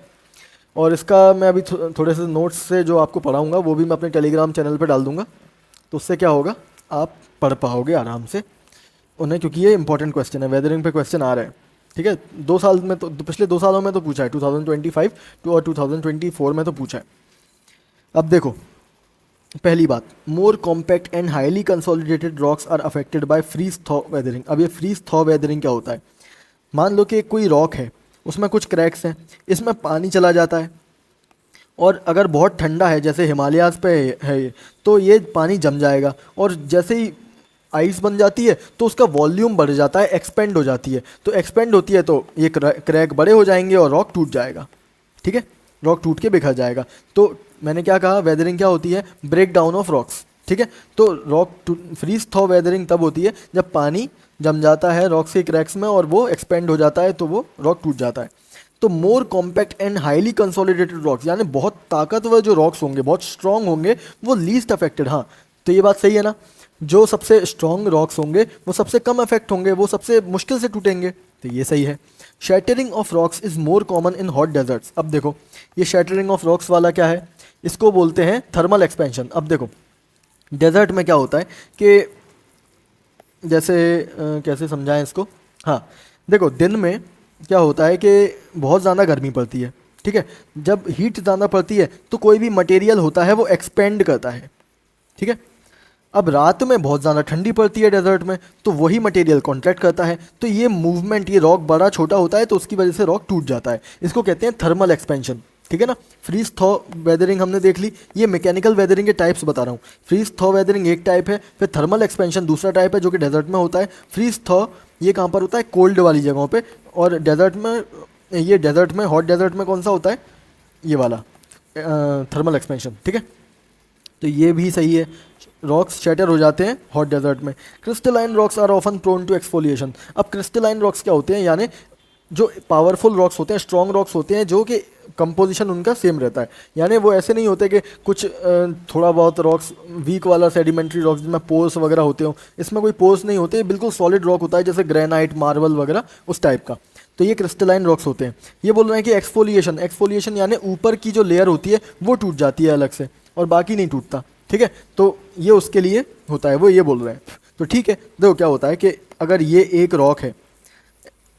और इसका मैं अभी थोड़े से नोट्स से जो आपको पढ़ाऊँगा वो भी मैं अपने टेलीग्राम चैनल पर डाल दूँगा। तो उससे क्या होगा, आप पढ़ पाओगे आराम से उन्हें, क्योंकि ये इंपॉर्टेंट क्वेश्चन है, वेदरिंग पे क्वेश्चन आ रहे हैं। ठीक है, 2 साल में तो, पिछले 2 सालों में तो पूछा है, 2025 और 2024 में तो पूछा है। अब देखो, पहली बात, more compact and highly consolidated rocks are affected by freeze thaw weathering. अब ये फ्रीज थॉ वेदरिंग क्या होता है? मान लो कि कोई रॉक है, उसमें कुछ क्रैक्स हैं, इसमें पानी चला जाता है, और अगर बहुत ठंडा है जैसे हिमालयाज़ पे है ये, तो ये पानी जम जाएगा, और जैसे ही आइस बन जाती है तो उसका वॉल्यूम बढ़ जाता है, एक्सपेंड हो जाती है। तो एक्सपेंड होती है तो ये क्रैक बड़े हो जाएंगे और रॉक टूट जाएगा। ठीक है, रॉक टूट के बिखर जाएगा। तो मैंने क्या कहा, वेदरिंग क्या होती है? Break down of rocks. ठीक है, तो फ्रीज थॉ वेदरिंग तब होती है जब पानी जम जाता है रॉक्स के क्रैक्स में और वो एक्सपेंड हो जाता है, तो वो रॉक टूट जाता है। तो मोर compact and highly consolidated rocks, यानी बहुत ताकतवर जो रॉक्स होंगे, बहुत स्ट्रॉन्ग होंगे, वो लीस्ट अफेक्टेड। हाँ, तो ये बात सही है ना, जो सबसे स्ट्रॉन्ग रॉक्स होंगे वो सबसे कम अफेक्ट होंगे, वो सबसे मुश्किल से टूटेंगे। तो ये सही है। Shattering of rocks is more common in hot deserts. अब देखो, ये शैटरिंग ऑफ रॉक्स वाला क्या है? इसको बोलते हैं थर्मल एक्सपेंशन। अब देखो, डेजर्ट में क्या होता है कि जैसे कैसे समझाएं इसको? हाँ, देखो, दिन में क्या होता है कि बहुत ज़्यादा गर्मी पड़ती है। ठीक है, जब हीट ज़्यादा पड़ती है तो कोई भी मटेरियल होता है वो एक्सपेंड करता है। ठीक है, अब रात में बहुत ज़्यादा ठंडी पड़ती है डेजर्ट में, तो वही मटेरियल कॉन्ट्रैक्ट करता है। तो ये मूवमेंट, ये रॉक बड़ा छोटा होता है तो उसकी वजह से रॉक टूट जाता है। इसको कहते हैं थर्मल एक्सपेंशन। ठीक है ना, फ्रीज थॉ वेदरिंग हमने देख ली। ये मैकेनिकल वेदरिंग के टाइप्स बता रहा हूँ। फ्रीज थॉ वेदरिंग एक टाइप है, फिर थर्मल एक्सपेंशन दूसरा टाइप है जो कि डेजर्ट में होता है। फ्रीज थॉ ये कहाँ पर होता है? कोल्ड वाली जगहों पे। और डेजर्ट में, ये डेजर्ट में, हॉट डेजर्ट में कौन सा होता है? ये वाला थर्मल एक्सपेंशन। ठीक है, तो ये भी सही है। रॉक्स शैटर हो जाते हैं हॉट डेजर्ट में। Crystalline rocks are often prone to exfoliation. अब क्रिस्टलाइन रॉक्स क्या होते हैं? यानी जो पावरफुल रॉक्स होते हैं, स्ट्रॉन्ग रॉक्स होते हैं, जो कि कंपोजिशन उनका सेम रहता है। यानी वो ऐसे नहीं होते कि कुछ थोड़ा बहुत रॉक्स, वीक वाला सेडिमेंट्री रॉक्स जिसमें पोर्स वगैरह होते हो, इसमें कोई पोर्स नहीं होते, बिल्कुल सॉलिड रॉक होता है जैसे ग्रेनाइट, मार्बल वगैरह, उस टाइप का। तो ये क्रिस्टलाइन रॉक्स होते हैं। ये बोल रहे हैं कि एक्सफोलिएशन, एक्सफोलिएशन यानी ऊपर की जो लेयर होती है वो टूट जाती है अलग से, और बाकी नहीं टूटता। ठीक है, तो ये उसके लिए होता है, वो ये बोल रहे हैं। तो ठीक है, देखो क्या होता है कि अगर ये एक रॉक है,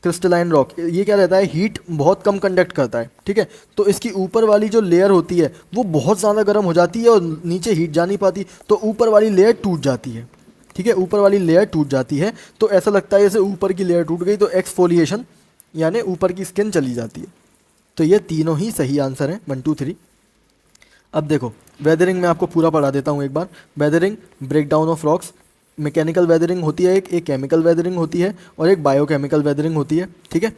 क्रिस्टलाइन रॉक, ये क्या रहता है, हीट बहुत कम कंडक्ट करता है। ठीक है, तो इसकी ऊपर वाली जो लेयर होती है वो बहुत ज़्यादा गर्म हो जाती है और नीचे हीट जा नहीं पाती, तो ऊपर वाली लेयर टूट जाती है। ठीक है, ऊपर वाली लेयर टूट जाती है, तो ऐसा लगता है जैसे ऊपर की लेयर टूट गई, तो एक्सफोलिएशन यानी ऊपर की स्किन चली जाती है। तो ये तीनों ही सही आंसर हैं, 1 2 3। अब देखो, वेदरिंग में आपको पूरा पढ़ा देता हूँ एक बार। Weathering, break down of rocks, mechanical weathering होती है एक केमिकल वेदरिंग होती है, और एक बायोकेमिकल वेदरिंग होती है। ठीक है,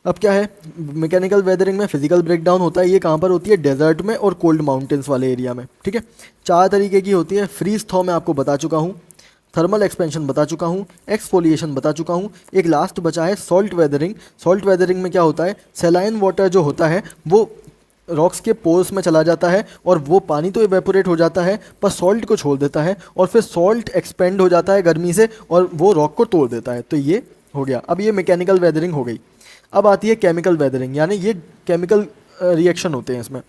अब क्या है, मैकेनिकल वेदरिंग में फिजिकल ब्रेकडाउन होता है, ये कहाँ पर होती है, डेजर्ट में और कोल्ड माउंटेन्स वाले एरिया में। ठीक है, 4 तरीके की होती है। फ्रीज थॉ मैं आपको बता चुका हूँ, थर्मल एक्सपेंशन बता चुका हूँ, एक्सफोलिएशन बता चुका हूँ। एक लास्ट बचा है सॉल्ट वेदरिंग। सॉल्ट वेदरिंग में क्या होता है, सेलाइन वाटर जो होता है वो रॉक्स के पोर्स में चला जाता है, और वो पानी तो इवेपोरेट हो जाता है पर सॉल्ट को छोड़ देता है, और फिर सॉल्ट एक्सपेंड हो जाता है गर्मी से और वो रॉक को तोड़ देता है। तो ये हो गया। अब ये मैकेनिकल वेदरिंग हो गई। अब आती है केमिकल वेदरिंग, यानी ये केमिकल रिएक्शन होते हैं इसमें।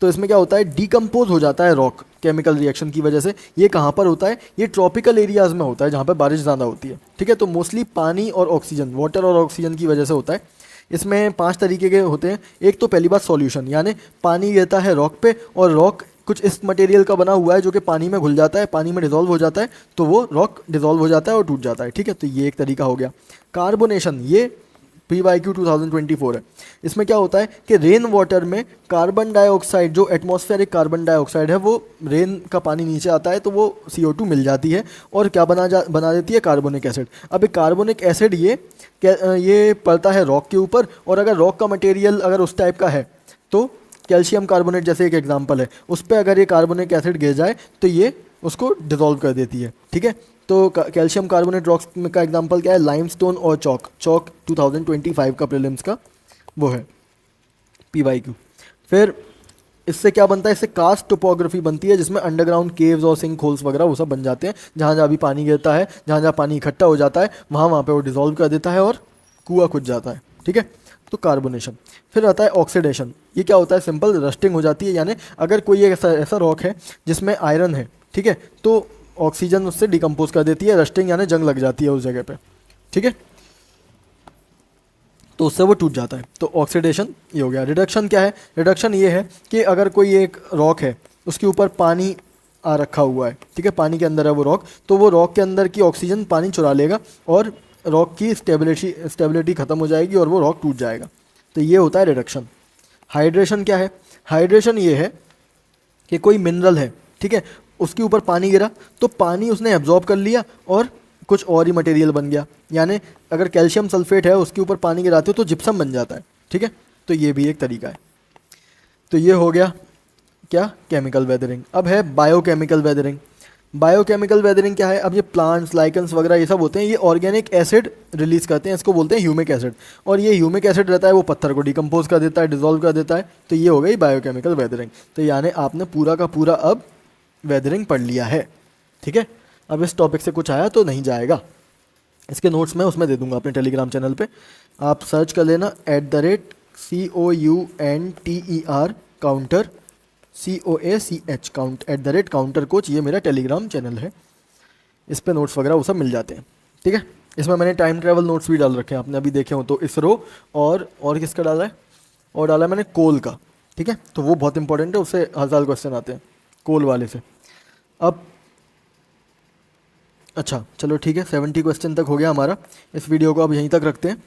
तो इसमें क्या होता है, डिकम्पोज हो जाता है रॉक केमिकल रिएक्शन की वजह से। ये कहाँ पर होता है, ये ट्रॉपिकल एरियाज़ में होता है जहाँ पर बारिश ज़्यादा होती है। ठीक है, तो मोस्टली पानी और ऑक्सीजन, वाटर और ऑक्सीजन की वजह से होता है। इसमें 5 तरीके के होते हैं। एक तो पहली बात सॉल्यूशन, यानी पानी गिरता है रॉक पे और रॉक कुछ इस मटेरियल का बना हुआ है जो कि पानी में घुल जाता है, पानी में डिजोल्व हो जाता है, तो वो रॉक डिजोल्व हो जाता है और टूट जाता है। ठीक है, तो ये एक तरीका हो गया। कार्बोनेशन, ये PYQ 2024 है। इसमें क्या होता है कि रेन वाटर में कार्बन डाइऑक्साइड, जो एटमॉस्फेरिक कार्बन डाइऑक्साइड है, वो रेन का पानी नीचे आता है तो वो CO2 मिल जाती है और क्या बना देती है, कार्बोनिक एसिड। अब एक कार्बोनिक एसिड ये पड़ता है रॉक के ऊपर, और अगर रॉक का मटेरियल अगर उस टाइप का है तो कैल्शियम कार्बोनेट जैसे एक एग्जांपल है, उस पर अगर ये कार्बोनिक एसिड गिर जाए तो ये उसको डिसॉल्व कर देती है। ठीक है, तो कैल्शियम कार्बोनेट रॉक्स का एग्जांपल क्या है, लाइमस्टोन और चौक 2025 का प्रीलिम्स का वो है PYQ। फिर इससे क्या बनता है, इससे कास्ट टोपोग्राफी बनती है जिसमें अंडरग्राउंड केव्स और सिंक होल्स वगैरह वो सब बन जाते हैं। जहाँ जहाँ भी पानी गिरता है, जहाँ जहाँ पानी इकट्ठा हो जाता है, वहाँ वहाँ पे वो डिसॉल्व कर देता है और कुआं खुद जाता है। ठीक है, तो कार्बोनेशन। फिर आता है ऑक्सीडेशन। ये क्या होता है, सिंपल रस्टिंग हो जाती है, यानी अगर कोई एक ऐसा रॉक है जिसमें आयरन है, ठीक है, तो ऑक्सीजन उससे डिकम्पोज कर देती है, रस्टिंग यानी जंग लग जाती है उस जगह पे। ठीक है, तो उससे वो टूट जाता है, तो ऑक्सीडेशन ये हो गया। रिडक्शन क्या है, रिडक्शन ये है कि अगर कोई एक रॉक है उसके ऊपर पानी आ रखा हुआ है, ठीक है, पानी के अंदर है वो रॉक, तो वो रॉक के अंदर की ऑक्सीजन पानी चुरा लेगा और रॉक की स्टेबिलिटी खत्म हो जाएगी और वो रॉक टूट जाएगा। तो ये होता है रिडक्शन। हाइड्रेशन क्या है, हाइड्रेशन ये है कि कोई मिनरल है, ठीक है, उसके ऊपर पानी गिरा तो पानी उसने एब्जॉर्ब कर लिया और कुछ और ही मटेरियल बन गया। यानी अगर कैल्शियम सल्फेट है उसके ऊपर पानी गिराते हो तो जिप्सम बन जाता है। ठीक है, तो ये भी एक तरीका है। तो ये हो गया क्या, केमिकल वेदरिंग। अब है बायोकेमिकल वेदरिंग। बायोकेमिकल वेदरिंग क्या है, अब ये प्लांट्स, लाइकन्स वगैरह ये सब होते हैं, ये ऑर्गेनिक एसिड रिलीज करते हैं, इसको बोलते हैं ह्यूमिक एसिड। और ये ह्यूमिक एसिड रहता है वो पत्थर को डिकम्पोज कर देता है, डिजोल्व कर देता है। तो ये हो गई बायोकेमिकल वेदरिंग। तो यानी आपने पूरा का पूरा अब वेदरिंग पढ़ लिया है। ठीक है, अब इस टॉपिक से कुछ आया तो नहीं जाएगा, इसके नोट्स मैं उसमें दे दूंगा अपने टेलीग्राम चैनल पे, आप सर्च कर लेना @COUNTER counter COACH count @counter coach, ये मेरा टेलीग्राम चैनल है, इस पे नोट्स वगैरह वो सब मिल जाते हैं। ठीक है, इसमें मैंने टाइम ट्रैवल नोट्स भी डाल रखे हैं, आपने अभी देखे हो तो इसरो और किसका डाला है, और डाला है मैंने कोल का। ठीक है, तो वो बहुत इंपॉर्टेंट है, उससे 1000 क्वेश्चन आते हैं कोल वाले से। अब अच्छा चलो ठीक है, 70 क्वेश्चन तक हो गया हमारा, इस वीडियो को अब यहीं तक रखते हैं।